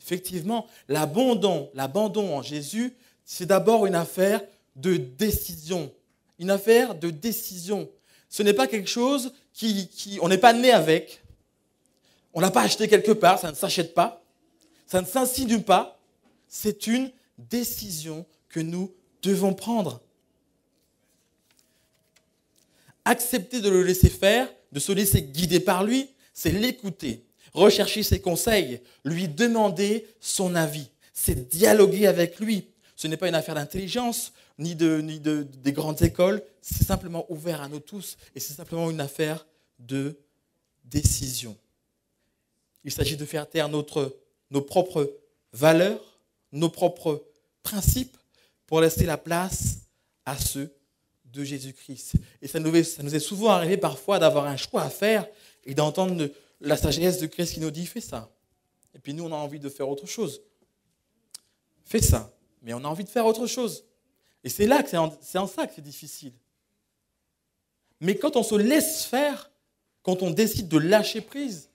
Effectivement, l'abandon en Jésus, c'est d'abord une affaire de décision. Une affaire de décision. Ce n'est pas quelque chose on n'est pas né avec. On ne l'a pas acheté quelque part, ça ne s'achète pas. Ça ne s'insinue pas. C'est une décision que nous devons prendre. Accepter de le laisser faire, de se laisser guider par lui, c'est l'écouter, rechercher ses conseils, lui demander son avis. C'est dialoguer avec lui. Ce n'est pas une affaire d'intelligence, ni des grandes écoles. C'est simplement ouvert à nous tous et c'est simplement une affaire de décision. Il s'agit de faire taire nos propres valeurs, nos propres principes pour laisser la place à ceux de Jésus-Christ. Et ça nous est souvent arrivé parfois d'avoir un choix à faire et d'entendre la sagesse de Christ qui nous dit « fais ça ». Et puis nous, on a envie de faire autre chose. Fais ça, mais on a envie de faire autre chose. Et c'est là que c'est en ça que c'est difficile. Mais quand on se laisse faire, quand on décide de lâcher prise,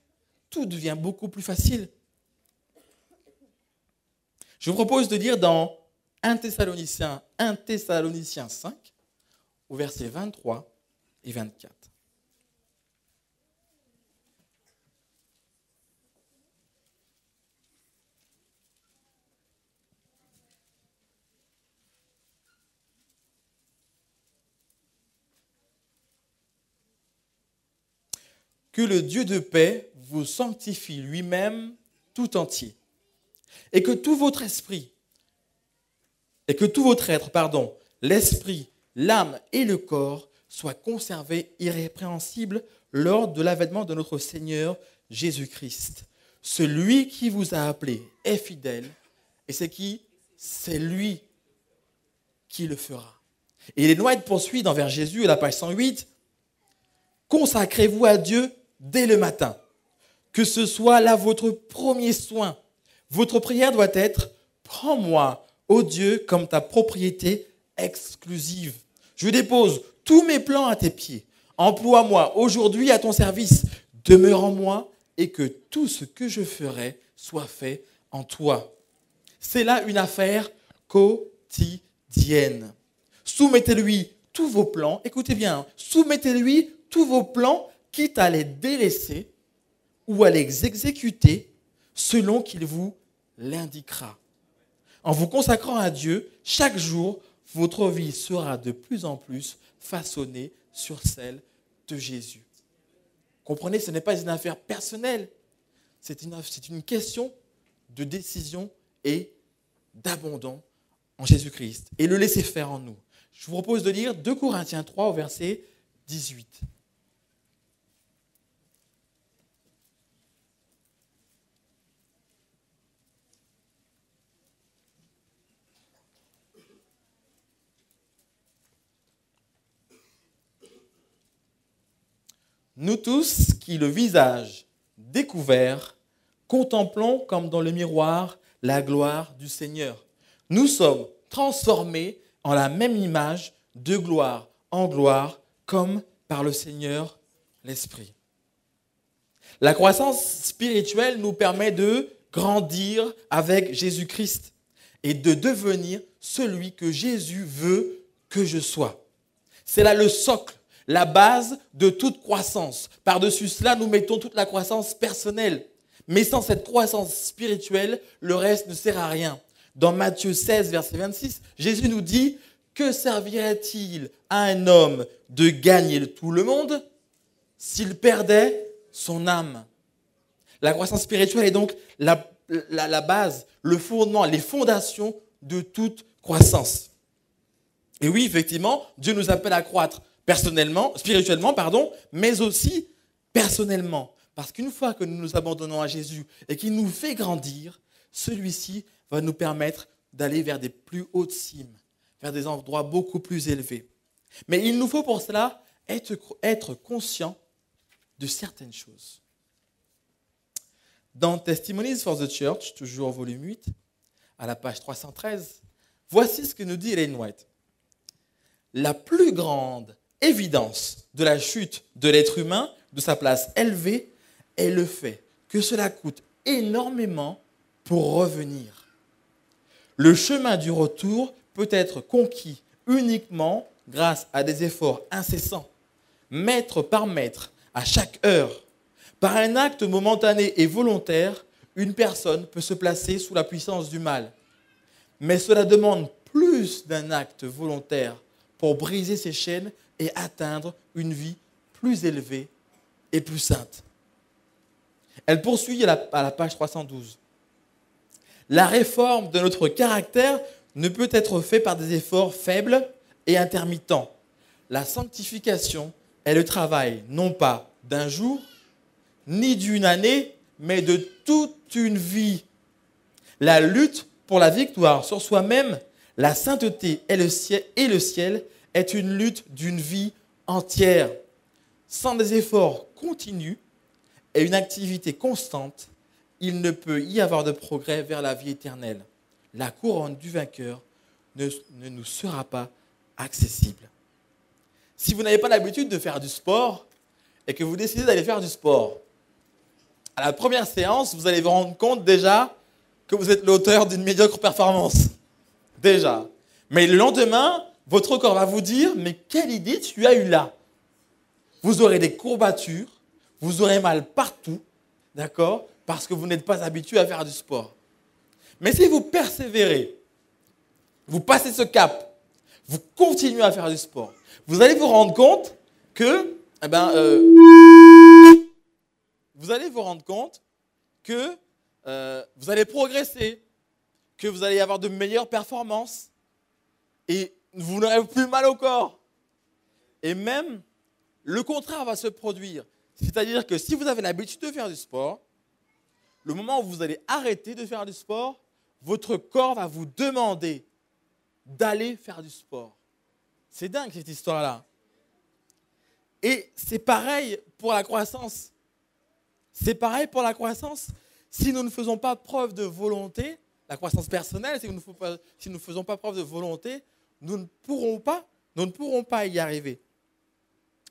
tout devient beaucoup plus facile. Je vous propose de lire dans 1 Thessaloniciens 5, au verset 23 et 24. Que le Dieu de paix vous sanctifie lui-même tout entier, et que tout votre être, l'esprit, l'âme et le corps soient conservés irrépréhensibles lors de l'avènement de notre Seigneur Jésus-Christ. Celui qui vous a appelé est fidèle, et c'est qui? C'est lui qui le fera. Et Ellen White poursuit vers Jésus à la page 108. Consacrez-vous à Dieu dès le matin. Que ce soit là votre premier soin. Votre prière doit être « Prends-moi, ô Dieu, comme ta propriété exclusive. Je dépose tous mes plans à tes pieds. Emploie-moi aujourd'hui à ton service. Demeure en moi et que tout ce que je ferai soit fait en toi. » C'est là une affaire quotidienne. Soumettez-lui tous vos plans. Écoutez bien, soumettez-lui tous vos plans quitte à les délaisser ou à les exécuter selon qu'il vous l'indiquera. En vous consacrant à Dieu, chaque jour, votre vie sera de plus en plus façonnée sur celle de Jésus. Comprenez, ce n'est pas une affaire personnelle, c'est une question de décision et d'abandon en Jésus-Christ et le laisser faire en nous. Je vous propose de lire 2 Corinthiens 3 au verset 18. Nous tous qui, le visage découvert, contemplons comme dans le miroir la gloire du Seigneur. Nous sommes transformés en la même image de gloire en gloire, comme par le Seigneur l'Esprit. La croissance spirituelle nous permet de grandir avec Jésus-Christ et de devenir celui que Jésus veut que je sois. C'est là le socle, la base de toute croissance. Par-dessus cela, nous mettons toute la croissance personnelle. Mais sans cette croissance spirituelle, le reste ne sert à rien. Dans Matthieu 16, verset 26, Jésus nous dit « Que servirait-il à un homme de gagner tout le monde s'il perdait son âme ?» La croissance spirituelle est donc la base, le fondement, les fondations de toute croissance. Et oui, effectivement, Dieu nous appelle à croître spirituellement, mais aussi personnellement. Parce qu'une fois que nous nous abandonnons à Jésus et qu'il nous fait grandir, celui-ci va nous permettre d'aller vers des plus hautes cimes, vers des endroits beaucoup plus élevés. Mais il nous faut pour cela être conscient de certaines choses. Dans Testimonies for the Church, toujours au volume 8, à la page 313, voici ce que nous dit Ellen White. La plus grande évidence de la chute de l'être humain, de sa place élevée, est le fait que cela coûte énormément pour revenir. Le chemin du retour peut être conquis uniquement grâce à des efforts incessants, mètre par mètre, à chaque heure. Par un acte momentané et volontaire, une personne peut se placer sous la puissance du mal. Mais cela demande plus d'un acte volontaire pour briser ses chaînes et atteindre une vie plus élevée et plus sainte. Elle poursuit à la page 312. La réforme de notre caractère ne peut être faite par des efforts faibles et intermittents. La sanctification est le travail non pas d'un jour, ni d'une année, mais de toute une vie. La lutte pour la victoire sur soi-même, la sainteté et le ciel est une lutte d'une vie entière. Sans des efforts continus et une activité constante, il ne peut y avoir de progrès vers la vie éternelle. La couronne du vainqueur ne nous sera pas accessible. Si vous n'avez pas l'habitude de faire du sport et que vous décidez d'aller faire du sport, à la première séance, vous allez vous rendre compte déjà que vous êtes l'auteur d'une médiocre performance. Déjà. Mais le lendemain, votre corps va vous dire « Mais quelle idée tu as eue là ?» Vous aurez des courbatures, vous aurez mal partout, d'accord ? Parce que vous n'êtes pas habitué à faire du sport. Mais si vous persévérez, vous passez ce cap, vous continuez à faire du sport, vous allez vous rendre compte que, vous allez progresser, que vous allez avoir de meilleures performances et vous n'aurez plus mal au corps. Et même, le contraire va se produire. C'est-à-dire que si vous avez l'habitude de faire du sport, le moment où vous allez arrêter de faire du sport, votre corps va vous demander d'aller faire du sport. C'est dingue cette histoire-là. Et c'est pareil pour la croissance. C'est pareil pour la croissance. Si nous ne faisons pas preuve de volonté, la croissance personnelle, si nous ne faisons pas preuve de volonté, nous ne pourrons pas y arriver.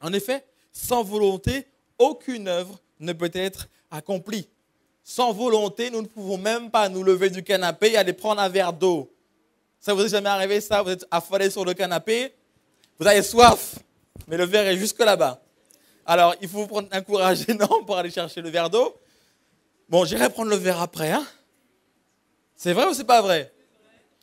En effet, sans volonté, aucune œuvre ne peut être accomplie. Sans volonté, nous ne pouvons même pas nous lever du canapé et aller prendre un verre d'eau. Ça vous est jamais arrivé ça? Vous êtes affalé sur le canapé, vous avez soif, mais le verre est jusque là-bas. Alors, il faut vous prendre un courage énorme pour aller chercher le verre d'eau. Bon, j'irai prendre le verre après. Hein. C'est vrai ou c'est pas vrai?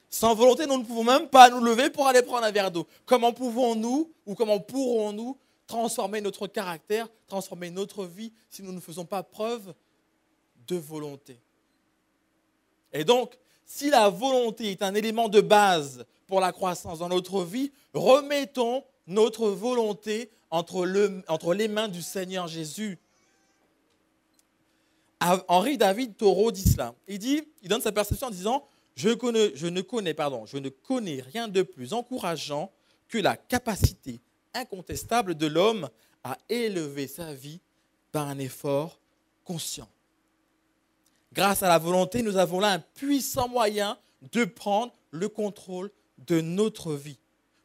Sans volonté, nous ne pouvons même pas nous lever pour aller prendre un verre d'eau. Comment pouvons-nous ou comment pourrons-nous transformer notre caractère, transformer notre vie si nous ne faisons pas preuve de volonté? Et donc, si la volonté est un élément de base pour la croissance dans notre vie, remettons notre volonté entre les mains du Seigneur Jésus. Henri David Thoreau dit cela. Il donne sa perception en disant « Je ne connais rien de plus encourageant que la capacité incontestable de l'homme à élever sa vie par un effort conscient. » Grâce à la volonté, nous avons là un puissant moyen de prendre le contrôle de notre vie,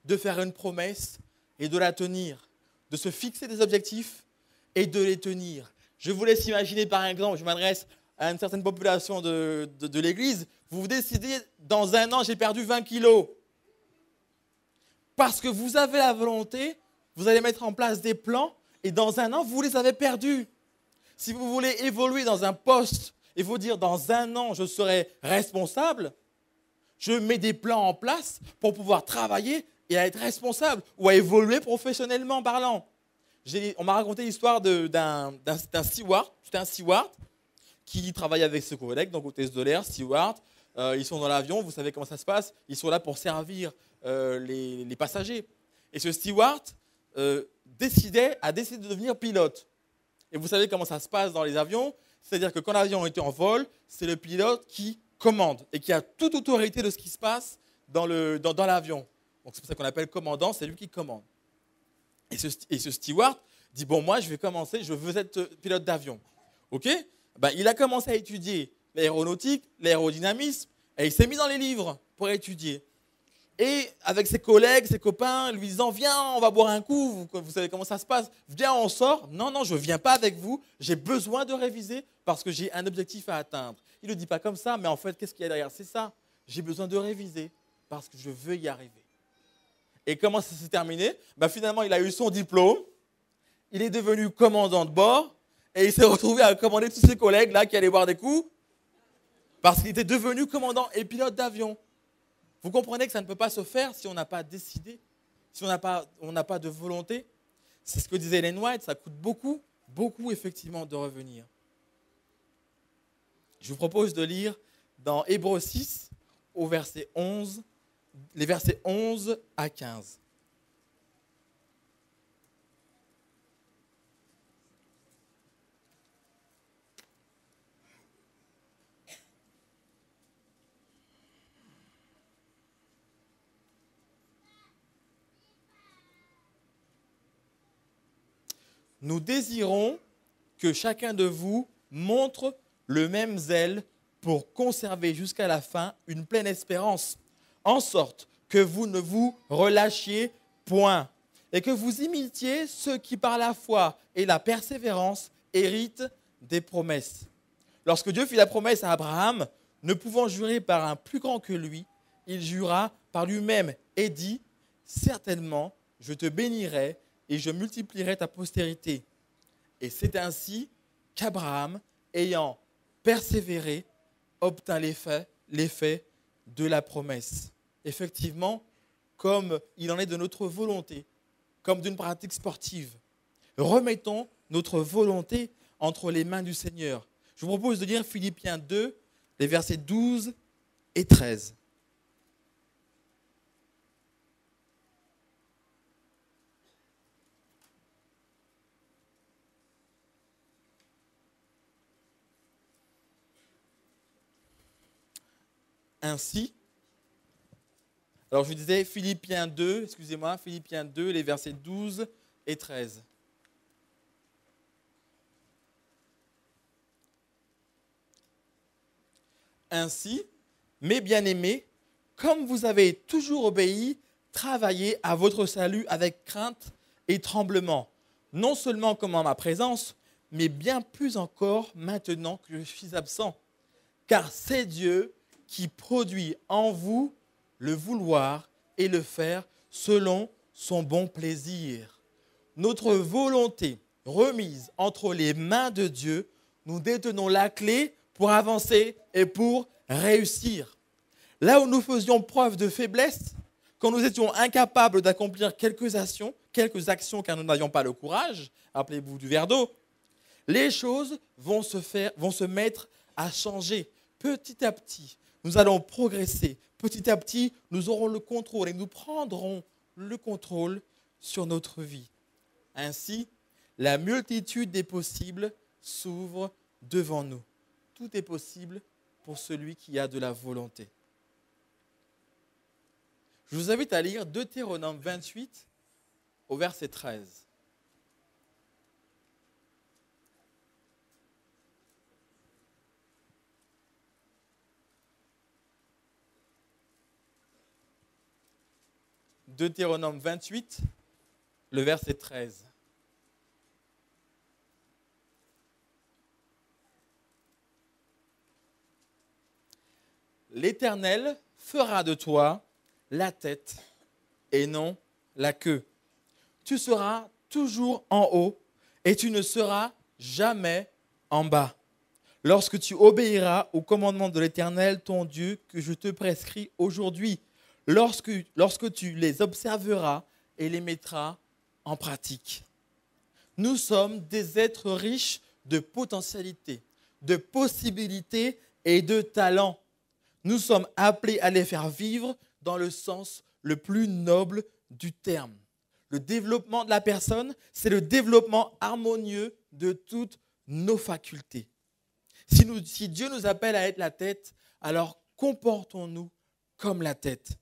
de faire une promesse et de la tenir, de se fixer des objectifs et de les tenir. Je vous laisse imaginer par exemple, je m'adresse à une certaine population de l'église, vous décidez, dans un an, j'ai perdu 20 kilos. Parce que vous avez la volonté, vous allez mettre en place des plans et dans un an, vous les avez perdus. Si vous voulez évoluer dans un poste et vous dire, dans un an, je serai responsable, je mets des plans en place pour pouvoir travailler et à être responsable ou à évoluer professionnellement parlant. On m'a raconté l'histoire d'un steward, c'était un steward qui travaille avec ses collègues, donc hôtesse de l'air, steward. Ils sont dans l'avion, vous savez comment ça se passe, ils sont là pour servir les passagers. Et ce steward a décidé de devenir pilote. Et vous savez comment ça se passe dans les avions, c'est-à-dire que quand l'avion est en vol, c'est le pilote qui commande et qui a toute autorité de ce qui se passe dans l'avion. Donc c'est pour ça qu'on appelle commandant, c'est lui qui commande. Et ce steward dit, bon, moi, je vais commencer, je veux être pilote d'avion. OK ? Il a commencé à étudier l'aéronautique, l'aérodynamisme, et il s'est mis dans les livres pour étudier. Et avec ses collègues, ses copains, lui disant, viens, on va boire un coup, vous savez comment ça se passe, viens, on sort. Non, je ne viens pas avec vous, j'ai besoin de réviser parce que j'ai un objectif à atteindre. Il ne le dit pas comme ça, mais en fait, qu'est-ce qu'il y a derrière? C'est ça, j'ai besoin de réviser parce que je veux y arriver. Et comment ça s'est terminé? Finalement, il a eu son diplôme, il est devenu commandant de bord et il s'est retrouvé à commander tous ses collègues là, qui allaient boire des coups parce qu'il était devenu commandant et pilote d'avion. Vous comprenez que ça ne peut pas se faire si on n'a pas décidé, si on n'a pas de volonté. C'est ce que disait Ellen White, ça coûte beaucoup, beaucoup effectivement de revenir. Je vous propose de lire dans Hébreux 6, au verset 11, les versets 11 à 15. Nous désirons que chacun de vous montre le même zèle pour conserver jusqu'à la fin une pleine espérance, en sorte que vous ne vous relâchiez point et que vous imitiez ceux qui par la foi et la persévérance héritent des promesses. Lorsque Dieu fit la promesse à Abraham, ne pouvant jurer par un plus grand que lui, il jura par lui-même et dit « Certainement, je te bénirai et je multiplierai ta postérité. » Et c'est ainsi qu'Abraham, ayant persévéré, obtint l'effet de la promesse. Effectivement, comme il en est de notre volonté, comme d'une pratique sportive, remettons notre volonté entre les mains du Seigneur. Je vous propose de lire Philippiens 2, les versets 12 et 13. Ainsi, alors je vous disais Philippiens 2, les versets 12 et 13. Ainsi, mes bien-aimés, comme vous avez toujours obéi, travaillez à votre salut avec crainte et tremblement, non seulement comme en ma présence, mais bien plus encore maintenant que je suis absent. Car c'est Dieu qui produit en vous le vouloir et le faire selon son bon plaisir. Notre volonté remise entre les mains de Dieu, nous détenons la clé pour avancer et pour réussir. Là où nous faisions preuve de faiblesse, quand nous étions incapables d'accomplir quelques actions car nous n'avions pas le courage, rappelez-vous du verre d'eau, les choses vont se mettre à changer. Petit à petit, nous allons progresser. Petit à petit, nous aurons le contrôle et nous prendrons le contrôle sur notre vie. Ainsi, la multitude des possibles s'ouvre devant nous. Tout est possible pour celui qui a de la volonté. Je vous invite à lire Deutéronome 28 au verset 13. Deutéronome 28, le verset 13. L'Éternel fera de toi la tête et non la queue. Tu seras toujours en haut et tu ne seras jamais en bas. Lorsque tu obéiras au commandement de l'Éternel, ton Dieu, que je te prescris aujourd'hui, lorsque tu les observeras et les mettras en pratique. Nous sommes des êtres riches de potentialités, de possibilités et de talents. Nous sommes appelés à les faire vivre dans le sens le plus noble du terme. Le développement de la personne, c'est le développement harmonieux de toutes nos facultés. Si Dieu nous appelle à être la tête, alors comportons-nous comme la tête.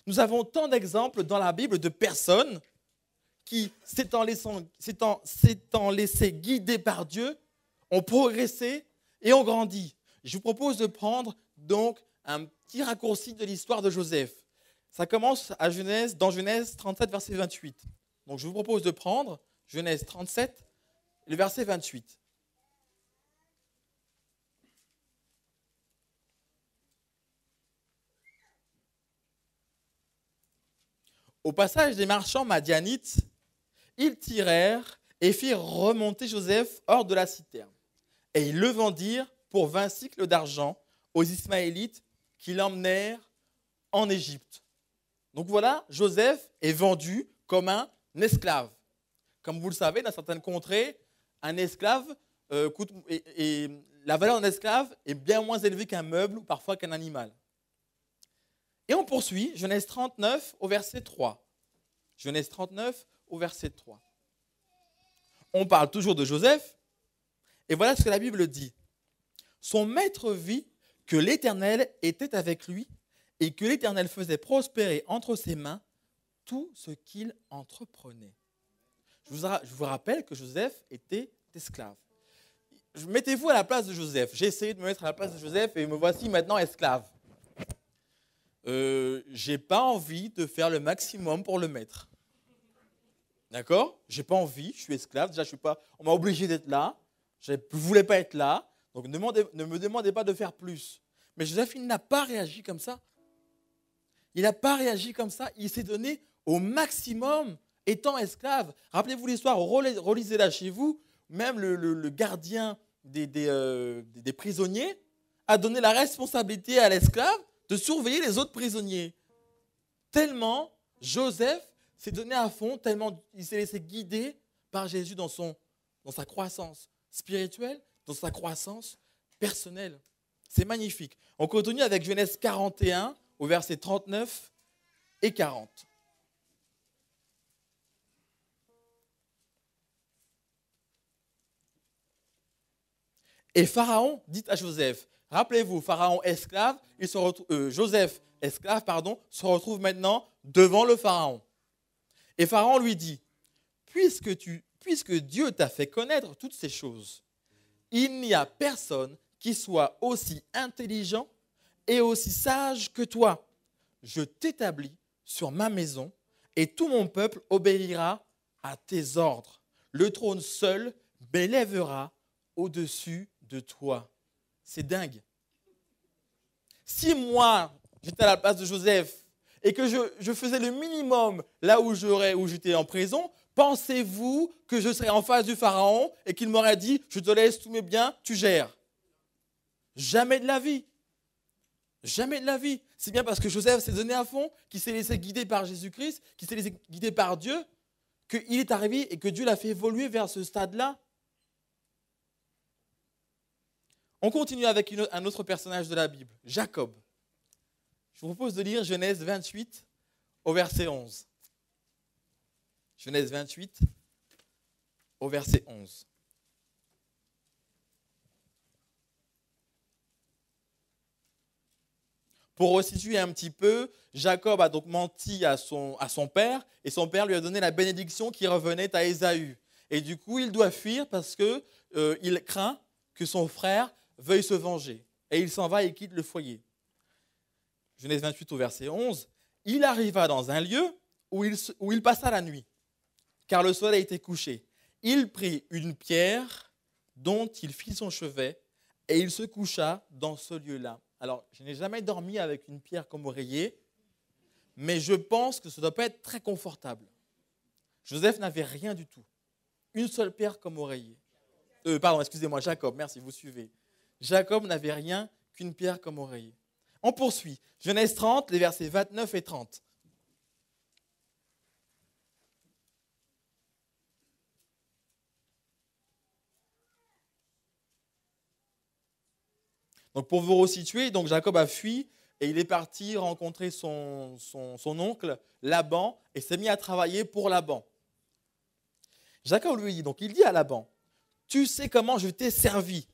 Nous avons tant d'exemples dans la Bible de personnes qui, s'étant laissées guider par Dieu, ont progressé et ont grandi. Je vous propose de prendre donc un petit raccourci de l'histoire de Joseph. Ça commence dans Genèse 37, verset 28. Donc je vous propose de prendre Genèse 37, le verset 28. Au passage des marchands madianites, ils tirèrent et firent remonter Joseph hors de la citerne. Et ils le vendirent pour 20 cycles d'argent aux Ismaélites qui l'emmenèrent en Égypte. Donc voilà, Joseph est vendu comme un esclave. Comme vous le savez, dans certaines contrées, un esclave la valeur d'un esclave est bien moins élevée qu'un meuble ou parfois qu'un animal. Et on poursuit, Genèse 39 au verset 3. Genèse 39 au verset 3. On parle toujours de Joseph, et voilà ce que la Bible dit. Son maître vit que l'Éternel était avec lui et que l'Éternel faisait prospérer entre ses mains tout ce qu'il entreprenait. Je vous rappelle que Joseph était esclave. Mettez-vous à la place de Joseph. J'ai essayé de me mettre à la place de Joseph et me voici maintenant esclave. J'ai pas envie de faire le maximum pour le maître. D'accord ? J'ai pas envie, je suis esclave. Déjà, on m'a obligé d'être là. Je ne voulais pas être là. Donc, ne me demandez pas de faire plus. Mais Joseph, il n'a pas réagi comme ça. Il n'a pas réagi comme ça. Il s'est donné au maximum étant esclave. Rappelez-vous l'histoire, relisez-la chez vous. Même le gardien des prisonniers a donné la responsabilité à l'esclave de surveiller les autres prisonniers. Tellement Joseph s'est donné à fond, tellement il s'est laissé guider par Jésus dans sa croissance spirituelle, dans sa croissance personnelle. C'est magnifique. On continue avec Genèse 41 au verset 39 et 40. Et Pharaon dit à Joseph, rappelez-vous, Pharaon esclave, Joseph esclave, se retrouve maintenant devant le Pharaon. Et Pharaon lui dit, puisque Dieu t'a fait connaître toutes ces choses, il n'y a personne qui soit aussi intelligent et aussi sage que toi. Je t'établis sur ma maison et tout mon peuple obéira à tes ordres. Le trône seul m'élèvera au-dessus de toi. C'est dingue. Si moi, j'étais à la place de Joseph et que je faisais le minimum là où j'étais en prison, Pensez-vous que je serais en face du Pharaon et qu'il m'aurait dit, je te laisse tous mes biens, tu gères? Jamais de la vie. Jamais de la vie. C'est bien parce que Joseph s'est donné à fond, qu'il s'est laissé guider par Jésus-Christ, qu'il s'est laissé guider par Dieu, qu'il est arrivé et que Dieu l'a fait évoluer vers ce stade-là. On continue avec un autre personnage de la Bible, Jacob. Je vous propose de lire Genèse 28 au verset 11. Genèse 28 au verset 11. Pour resituer un petit peu, Jacob a donc menti à son père et son père lui a donné la bénédiction qui revenait à Ésaü. Et du coup, il doit fuir parce qu'il craint que son frère veuille se venger. Et il s'en va et quitte le foyer. Genèse 28 au verset 11. Il arriva dans un lieu où il passa la nuit, car le soleil était couché. Il prit une pierre dont il fit son chevet et il se coucha dans ce lieu-là. Alors, je n'ai jamais dormi avec une pierre comme oreiller, mais je pense que ça ne doit pas être très confortable. Joseph n'avait rien du tout. Une seule pierre comme oreiller. Excusez-moi, Jacob, merci, vous suivez. Jacob n'avait rien qu'une pierre comme oreiller. On poursuit. Genèse 30, les versets 29 et 30. Donc pour vous resituer, donc Jacob a fui et il est parti rencontrer son oncle Laban et s'est mis à travailler pour Laban. Jacob lui dit, donc il dit à Laban, tu sais comment je t'ai servi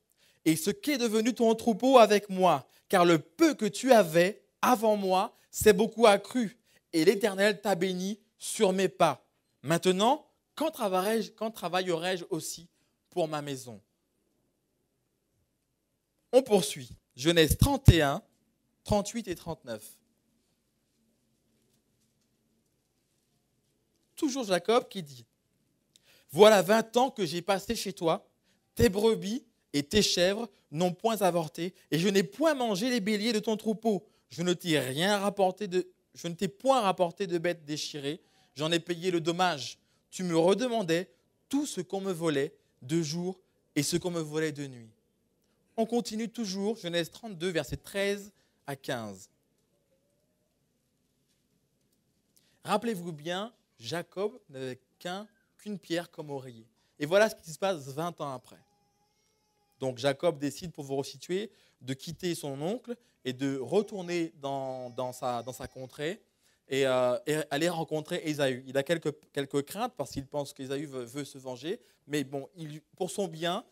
et ce qu'est devenu ton troupeau avec moi, car le peu que tu avais avant moi s'est beaucoup accru et l'Éternel t'a béni sur mes pas. Maintenant, quand travaillerai-je aussi pour ma maison? On poursuit. Genèse 31, 38 et 39. Toujours Jacob qui dit, « Voilà 20 ans que j'ai passé chez toi, tes brebis et tes chèvres n'ont point avorté, et je n'ai point mangé les béliers de ton troupeau. Je ne t'ai point rapporté de bêtes déchirées, j'en ai payé le dommage. Tu me redemandais tout ce qu'on me volait de jour et ce qu'on me volait de nuit. » On continue toujours, Genèse 32, versets 13 à 15. Rappelez-vous bien, Jacob n'avait qu'une pierre comme oreiller. Et voilà ce qui se passe 20 ans après. Donc Jacob décide, pour vous resituer, de quitter son oncle et de retourner dans sa contrée et aller rencontrer Ésaü. Il a quelques craintes parce qu'il pense qu'Ésaü veut se venger, mais bon, pour son bien,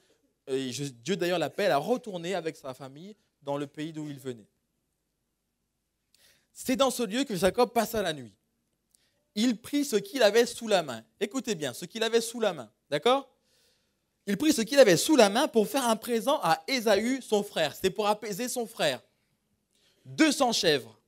et Dieu d'ailleurs l'appelle à retourner avec sa famille dans le pays d'où il venait. C'est dans ce lieu que Jacob passa la nuit. Il prit ce qu'il avait sous la main. Écoutez bien, ce qu'il avait sous la main, d'accord? Il prit ce qu'il avait sous la main pour faire un présent à Ésaü, son frère. C'était pour apaiser son frère. 200 chèvres,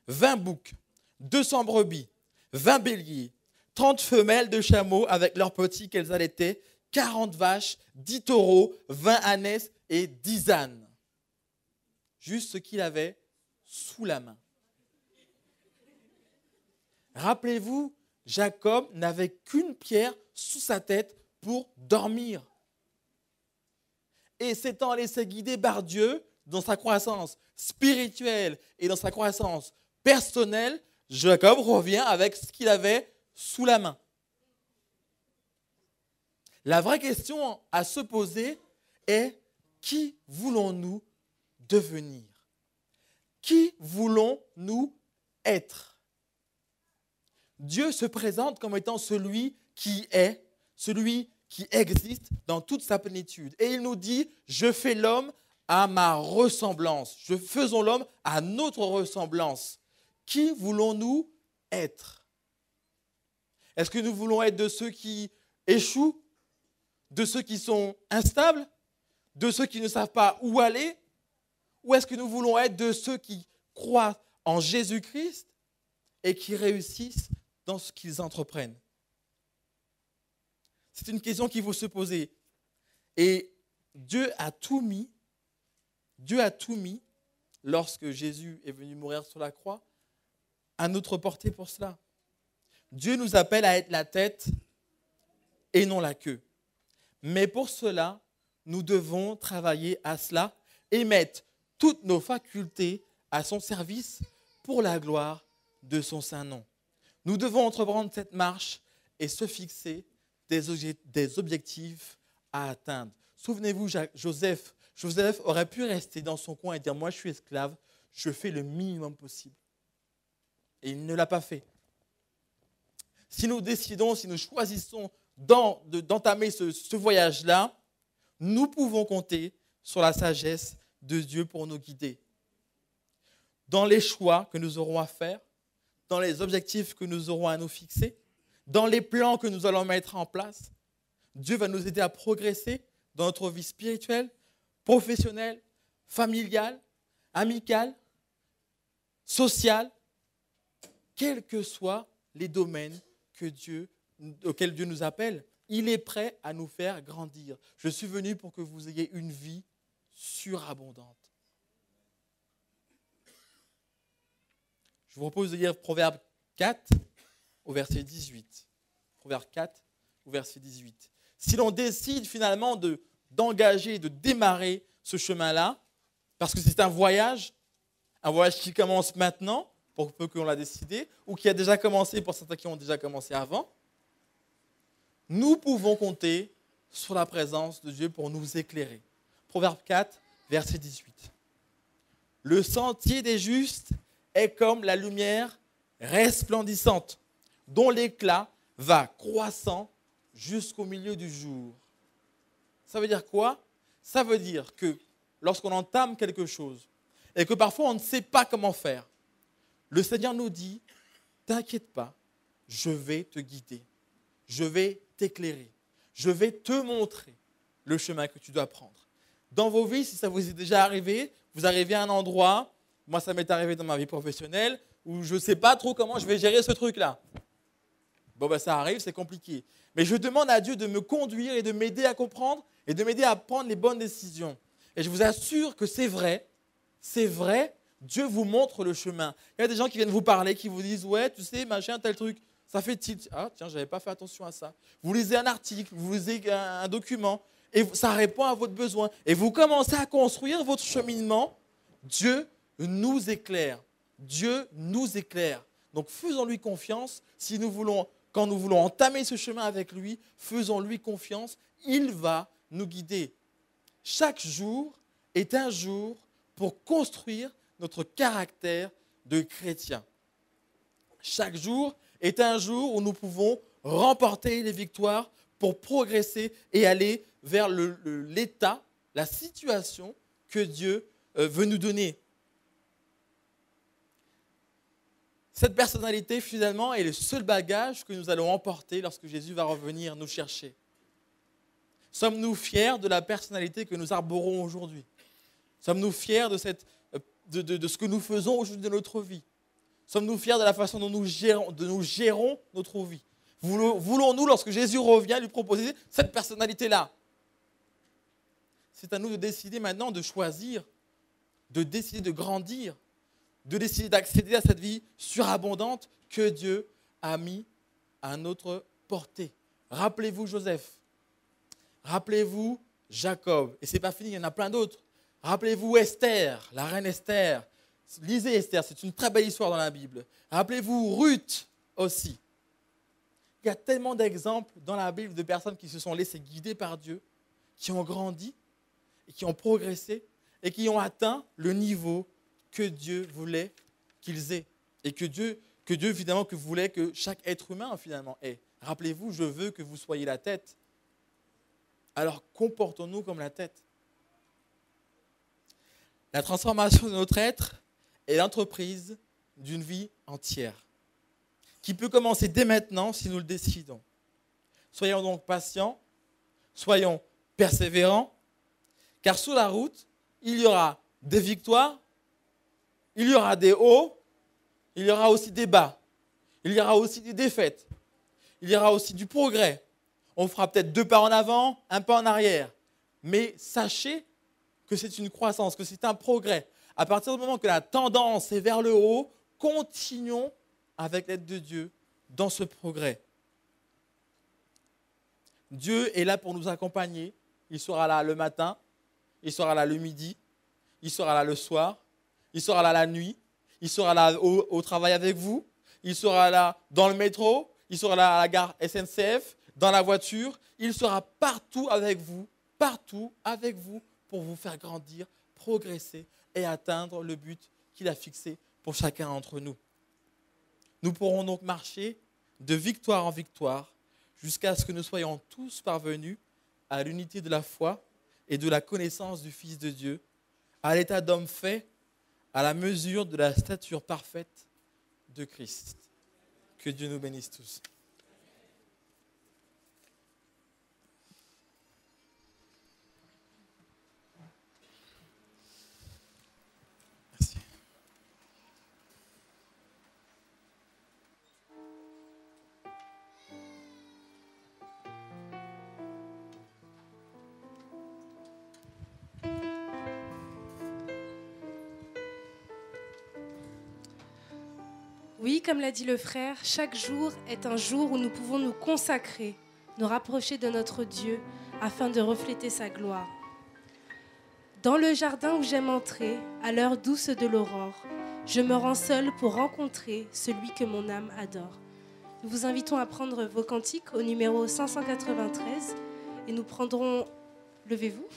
20 boucs, 200 brebis, 20 béliers, 30 femelles de chameaux avec leurs petits qu'elles allaitaient, 40 vaches, 10 taureaux, 20 ânesses et 10 ânes. Juste ce qu'il avait sous la main. Rappelez-vous, Jacob n'avait qu'une pierre sous sa tête pour dormir. Et s'étant laissé guider par Dieu dans sa croissance spirituelle et dans sa croissance personnelle, Jacob revient avec ce qu'il avait sous la main. La vraie question à se poser est, qui voulons-nous devenir? Qui voulons-nous être? Dieu se présente comme étant celui qui est, celui qui existe dans toute sa plénitude. Et il nous dit, je fais l'homme à ma ressemblance. Faisons l'homme à notre ressemblance. Qui voulons-nous être? Est-ce que nous voulons être de ceux qui échouent? De ceux qui sont instables? De ceux qui ne savent pas où aller? Ou est-ce que nous voulons être de ceux qui croient en Jésus-Christ et qui réussissent dans ce qu'ils entreprennent? C'est une question qu'il faut se poser. Et Dieu a tout mis, lorsque Jésus est venu mourir sur la croix, à notre portée pour cela. Dieu nous appelle à être la tête et non la queue. Mais pour cela, nous devons travailler à cela et mettre toutes nos facultés à son service pour la gloire de son saint nom. Nous devons entreprendre cette marche et se fixer des objectifs à atteindre. Souvenez-vous, Joseph aurait pu rester dans son coin et dire « Moi, je suis esclave, je fais le minimum possible. » Et il ne l'a pas fait. Si nous décidons, si nous choisissons d'entamer ce voyage-là, nous pouvons compter sur la sagesse de Dieu pour nous guider. Dans les choix que nous aurons à faire, dans les objectifs que nous aurons à nous fixer, dans les plans que nous allons mettre en place, Dieu va nous aider à progresser dans notre vie spirituelle, professionnelle, familiale, amicale, sociale, quels que soient les domaines auxquels Dieu nous appelle. Il est prêt à nous faire grandir. Je suis venu pour que vous ayez une vie surabondante. Je vous propose de lire Proverbe 4 au verset 18. Proverbe 4 au verset 18. Si l'on décide finalement d'engager, de démarrer ce chemin-là, parce que c'est un voyage qui commence maintenant, pour peu qu'on l'a décidé, ou qui a déjà commencé pour certains qui ont déjà commencé avant, nous pouvons compter sur la présence de Dieu pour nous éclairer. Proverbe 4, verset 18. Le sentier des justes est comme la lumière resplendissante, dont l'éclat va croissant jusqu'au milieu du jour. Ça veut dire quoi? Ça veut dire que lorsqu'on entame quelque chose et que parfois on ne sait pas comment faire, le Seigneur nous dit, t'inquiète pas, je vais te guider, je vais t'éclairer, je vais te montrer le chemin que tu dois prendre. Dans vos vies, si ça vous est déjà arrivé, vous arrivez à un endroit, moi ça m'est arrivé dans ma vie professionnelle, où je ne sais pas trop comment je vais gérer ce truc-là. Bon, ça arrive, c'est compliqué. Mais je demande à Dieu de me conduire et de m'aider à comprendre et de m'aider à prendre les bonnes décisions. Et je vous assure que c'est vrai, Dieu vous montre le chemin. Il y a des gens qui viennent vous parler, qui vous disent « Ouais, tu sais, machin, tel truc, ça fait tilt. Ah, tiens, je n'avais pas fait attention à ça. » Vous lisez un article, vous lisez un document, et ça répond à votre besoin. Et vous commencez à construire votre cheminement. Dieu nous éclaire. Dieu nous éclaire. Donc, faisons-lui confiance. Quand nous voulons entamer ce chemin avec lui, faisons-lui confiance. Il va nous guider. Chaque jour est un jour pour construire notre caractère de chrétien. Chaque jour est un jour où nous pouvons remporter les victoires pour progresser et aller vers l'état, la situation que Dieu veut nous donner. Cette personnalité, finalement, est le seul bagage que nous allons emporter lorsque Jésus va revenir nous chercher. Sommes-nous fiers de la personnalité que nous arborons aujourd'hui? Sommes-nous fiers de ce que nous faisons aujourd'hui de notre vie? Sommes-nous fiers de la façon dont nous gérons notre vie? Voulons-nous, lorsque Jésus revient, lui proposer cette personnalité-là? C'est à nous de décider maintenant de choisir, de décider de grandir, de décider d'accéder à cette vie surabondante que Dieu a mis à notre portée. Rappelez-vous Joseph, rappelez-vous Jacob, et ce n'est pas fini, il y en a plein d'autres. Rappelez-vous Esther, la reine Esther. Lisez Esther, c'est une très belle histoire dans la Bible. Rappelez-vous Ruth aussi. Il y a tellement d'exemples dans la Bible de personnes qui se sont laissées guider par Dieu, qui ont grandi et qui ont progressé et qui ont atteint le niveau que Dieu voulait qu'ils aient. Et que Dieu finalement, que voulait que chaque être humain finalement ait. Rappelez-vous, je veux que vous soyez la tête. Alors comportons-nous comme la tête. La transformation de notre être est l'entreprise d'une vie entière, qui peut commencer dès maintenant si nous le décidons. Soyons donc patients, soyons persévérants, car sur la route, il y aura des victoires, il y aura des hauts, il y aura aussi des bas, il y aura aussi des défaites, il y aura aussi du progrès. On fera peut-être 2 pas en avant, 1 pas en arrière, mais sachez que c'est une croissance, que c'est un progrès. À partir du moment que la tendance est vers le haut, continuons avec l'aide de Dieu dans ce progrès. Dieu est là pour nous accompagner. Il sera là le matin, il sera là le midi, il sera là le soir, il sera là la nuit, il sera là au travail avec vous, il sera là dans le métro, il sera là à la gare SNCF, dans la voiture. Il sera partout avec vous pour vous faire grandir, progresser et atteindre le but qu'il a fixé pour chacun d'entre nous. Nous pourrons donc marcher de victoire en victoire jusqu'à ce que nous soyons tous parvenus à l'unité de la foi et de la connaissance du Fils de Dieu, à l'état d'homme fait, à la mesure de la stature parfaite de Christ. Que Dieu nous bénisse tous. Merci. Oui, comme l'a dit le frère, chaque jour est un jour où nous pouvons nous consacrer, nous rapprocher de notre Dieu afin de refléter sa gloire. Dans le jardin où j'aime entrer, à l'heure douce de l'aurore, je me rends seule pour rencontrer celui que mon âme adore. Nous vous invitons à prendre vos cantiques au numéro 593 et nous prendrons, levez-vous,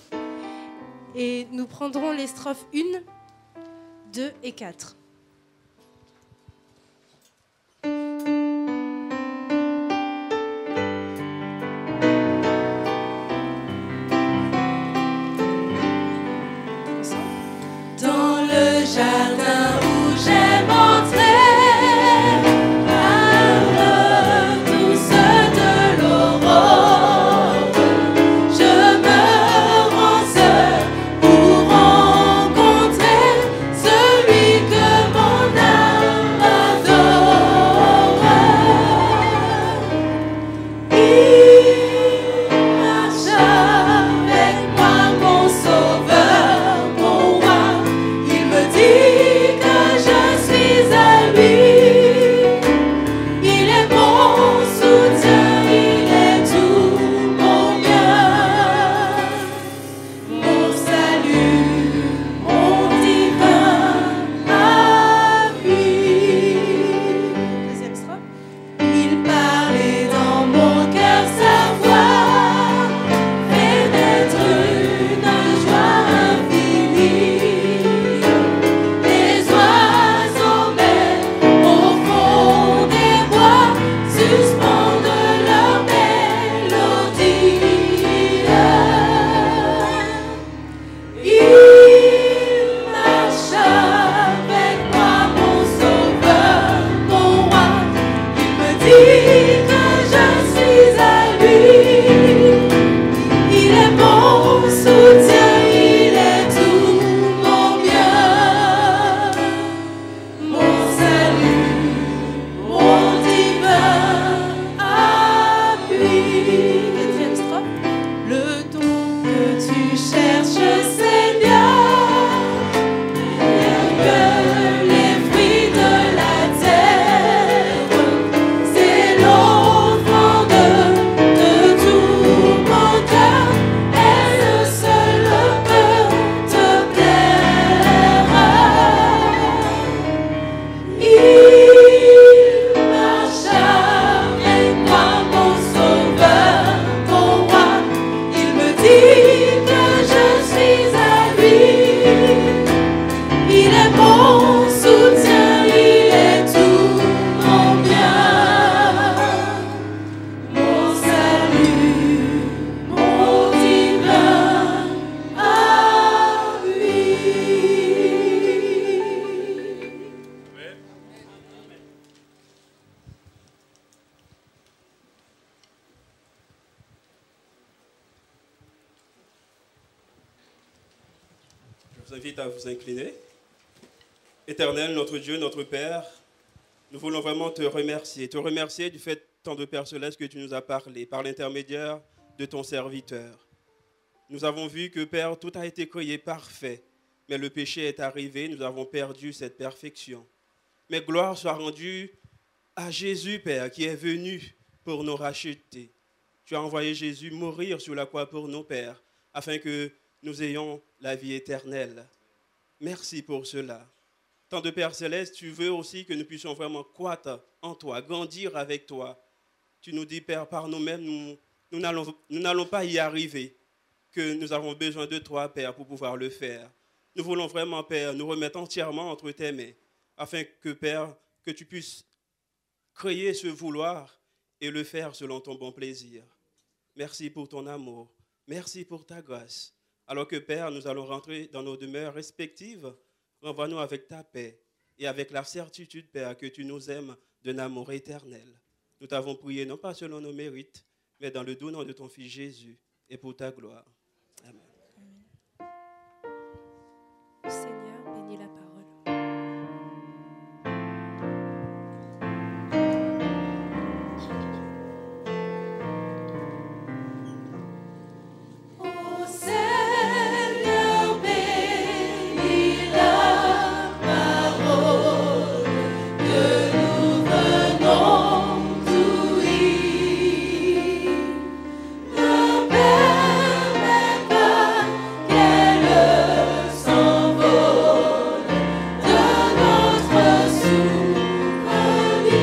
et nous prendrons les strophes 1, 2 et 4. Jardin où j'aime entrer, à l'heure douce de l'aurore, je me rends seule pour rencontrer celui que mon âme adore. Il marche avec moi, mon sauveur, mon roi. Il me dit que je suis à lui. Il est mon soutien, il est tout mon bien, mon salut, mon divin appui. Deuxième strophe. Il parlait dans mon cœur sa voix, fait naître une joie infinie. Les oiseaux même au fond des bois suspendent leur mélodie. Il marche avec moi, mon sauveur, mon roi. Il me dit que je suis à lui. Il est mon soutien, il est tout mon bien, mon salut, mon divin appui. Quatrième strophe. Le don que tu cherches, Seigneur, que les fruits de la terre, c'est l'offrande de tout mon cœur, elle seule peut te plaire. Il marche avec moi, mon sauveur, mon roi. Il me dit que je suis à lui. Il est mon soutien, il est tout mon bien, mon salut, mon divin appui. Je vous invite à vous incliner. Éternel, notre Dieu, notre Père, nous voulons vraiment te remercier du fait tant de Père Céleste que tu nous as parlé par l'intermédiaire de ton serviteur. Nous avons vu que, Père, tout a été créé parfait, mais le péché est arrivé, nous avons perdu cette perfection. Mais gloire soit rendue à Jésus, Père, qui est venu pour nous racheter. Tu as envoyé Jésus mourir sur la croix pour nos pères, afin que nous ayons la vie éternelle. Merci pour cela. Tant de Père Céleste, tu veux aussi que nous puissions vraiment croître en toi, grandir avec toi. Tu nous dis, Père, par nous-mêmes, nous n'allons pas y arriver, que nous avons besoin de toi, Père, pour pouvoir le faire. Nous voulons vraiment, Père, nous remettre entièrement entre tes mains, afin que, Père, que tu puisses créer ce vouloir et le faire selon ton bon plaisir. Merci pour ton amour. Merci pour ta grâce. Alors que, Père, nous allons rentrer dans nos demeures respectives, renvoie-nous avec ta paix et avec la certitude, Père, que tu nous aimes d'un amour éternel. Nous t'avons prié, non pas selon nos mérites, mais dans le doux nom de ton Fils Jésus et pour ta gloire. Amen. Le Seigneur bénit la parole. Ô Seigneur, bénis la parole que nous venons d'ouïr. Ne permets pas qu'elle s'envole de notre souvenir.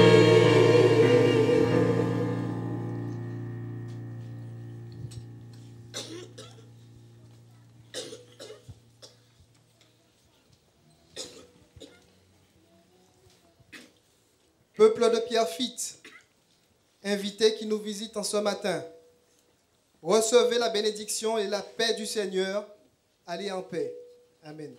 Peuple de Pierrefitte, invités qui nous visitent en ce matin, recevez la bénédiction et la paix du Seigneur. Allez en paix. Amen.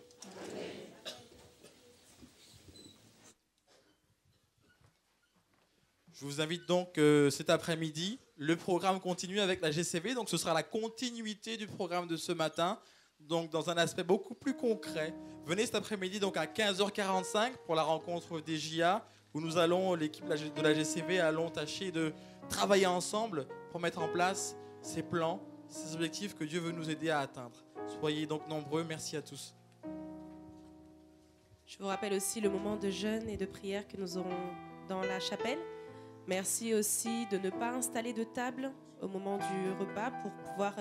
Je vous invite donc cet après-midi. Le programme continue avec la GCV, donc ce sera la continuité du programme de ce matin, donc dans un aspect beaucoup plus concret. Venez cet après-midi donc à 15h45 pour la rencontre des JA, où nous allons, l'équipe de la GCV, allons tâcher de travailler ensemble pour mettre en place ces plans, ces objectifs que Dieu veut nous aider à atteindre. Soyez donc nombreux. Merci à tous. Je vous rappelle aussi le moment de jeûne et de prière que nous aurons dans la chapelle. Merci aussi de ne pas installer de table au moment du repas pour pouvoir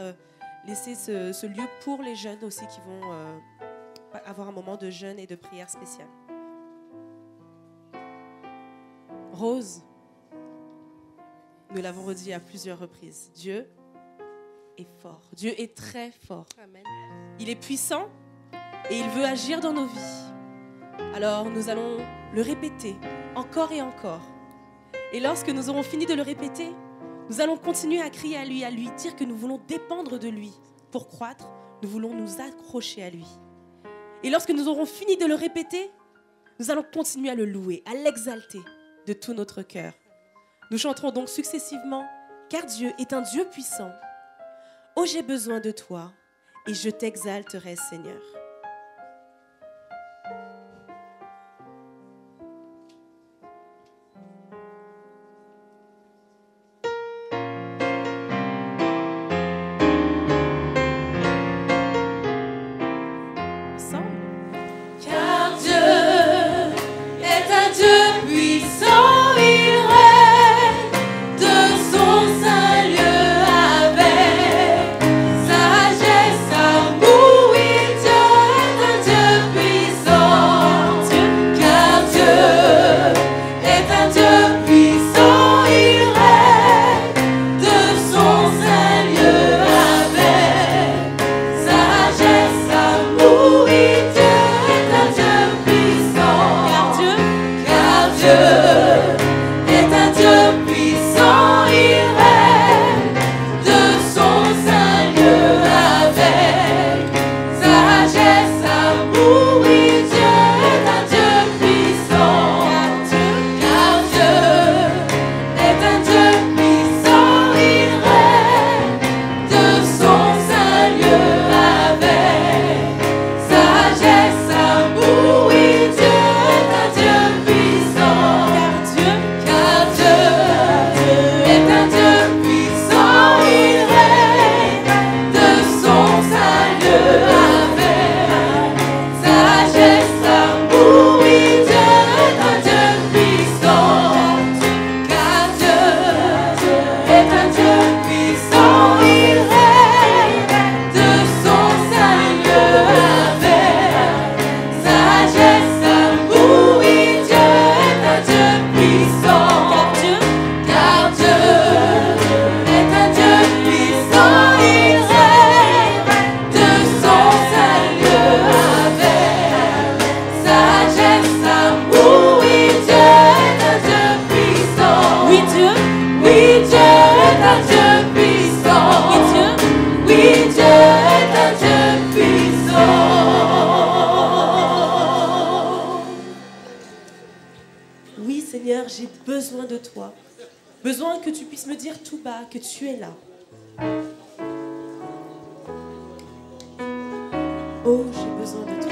laisser ce lieu pour les jeunes aussi qui vont avoir un moment de jeûne et de prière spéciale. Rose, nous l'avons redit à plusieurs reprises, Dieu est fort. Dieu est très fort. Amen. Il est puissant et il veut agir dans nos vies. Alors nous allons le répéter encore et encore. Et lorsque nous aurons fini de le répéter, nous allons continuer à crier à lui dire que nous voulons dépendre de lui. Pour croître, nous voulons nous accrocher à lui. Et lorsque nous aurons fini de le répéter, nous allons continuer à le louer, à l'exalter de tout notre cœur. Nous chanterons donc successivement, car Dieu est un Dieu puissant. Oh, j'ai besoin de toi et je t'exalterai, Seigneur. Car Dieu est un Dieu puissant, il règne de son saint lieu avec sagesse, amour, il tient besoin de toi. Besoin que tu puisses me dire tout bas que tu es là. Oh, j'ai besoin de toi.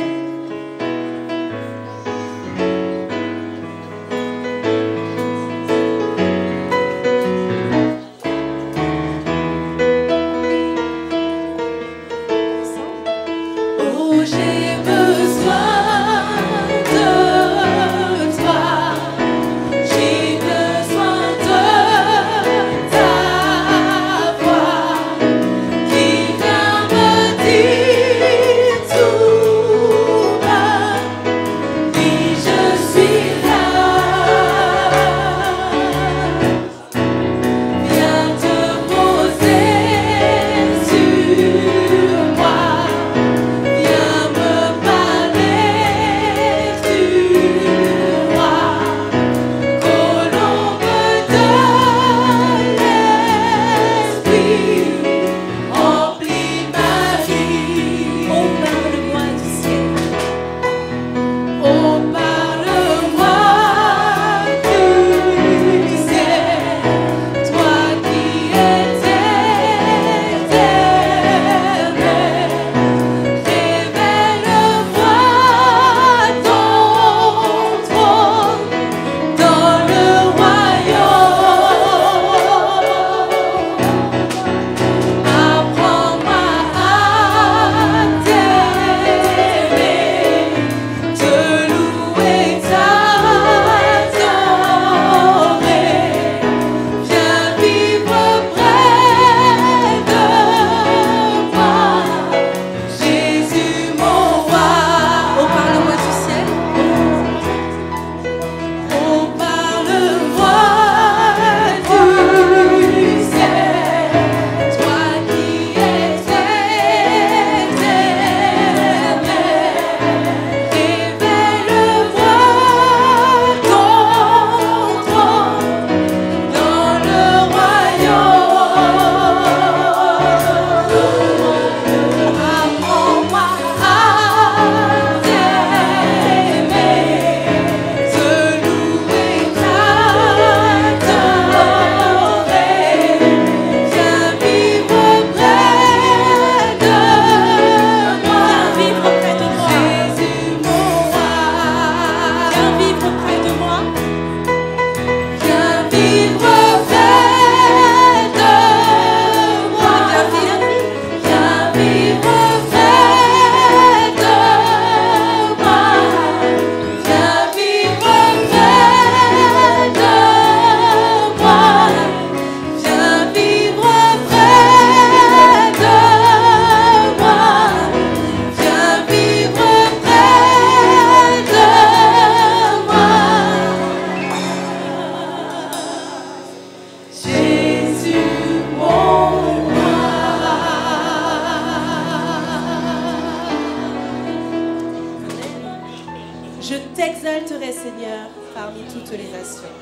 Oh, j'ai besoin de toi. J'ai besoin de ta voix qui vient me dire tout bas. Oui, je suis là. Viens te poser sur moi. Viens me parler du roi, colombe de l'esprit, remplis ma vie. Oh, parle-moi du ciel. Oh, parle-moi du ciel, toi qui es éternel. Révèle-moi ton trône dans le royaume. Apprends-moi à t'aimer, te louer, t'adorer. Viens vivre près de moi, Jésus mon roi. Oh, parle-moi du ciel. Oh, parle-moi du ciel, toi qui es éternel. Révèle-moi ton trône dans le royaume. Apprends-moi à t'aimer, te louer, t'adorer. Viens vivre près de moi, Jésus mon roi. Viens vivre près de moi. Viens vivre près de moi. Viens vivre près de moi. Viens vivre près de moi. Viens vivre près de moi. Viens vivre près de moi. Jésus mon roi. Je t'exalterai, Seigneur, parmi toutes les nations.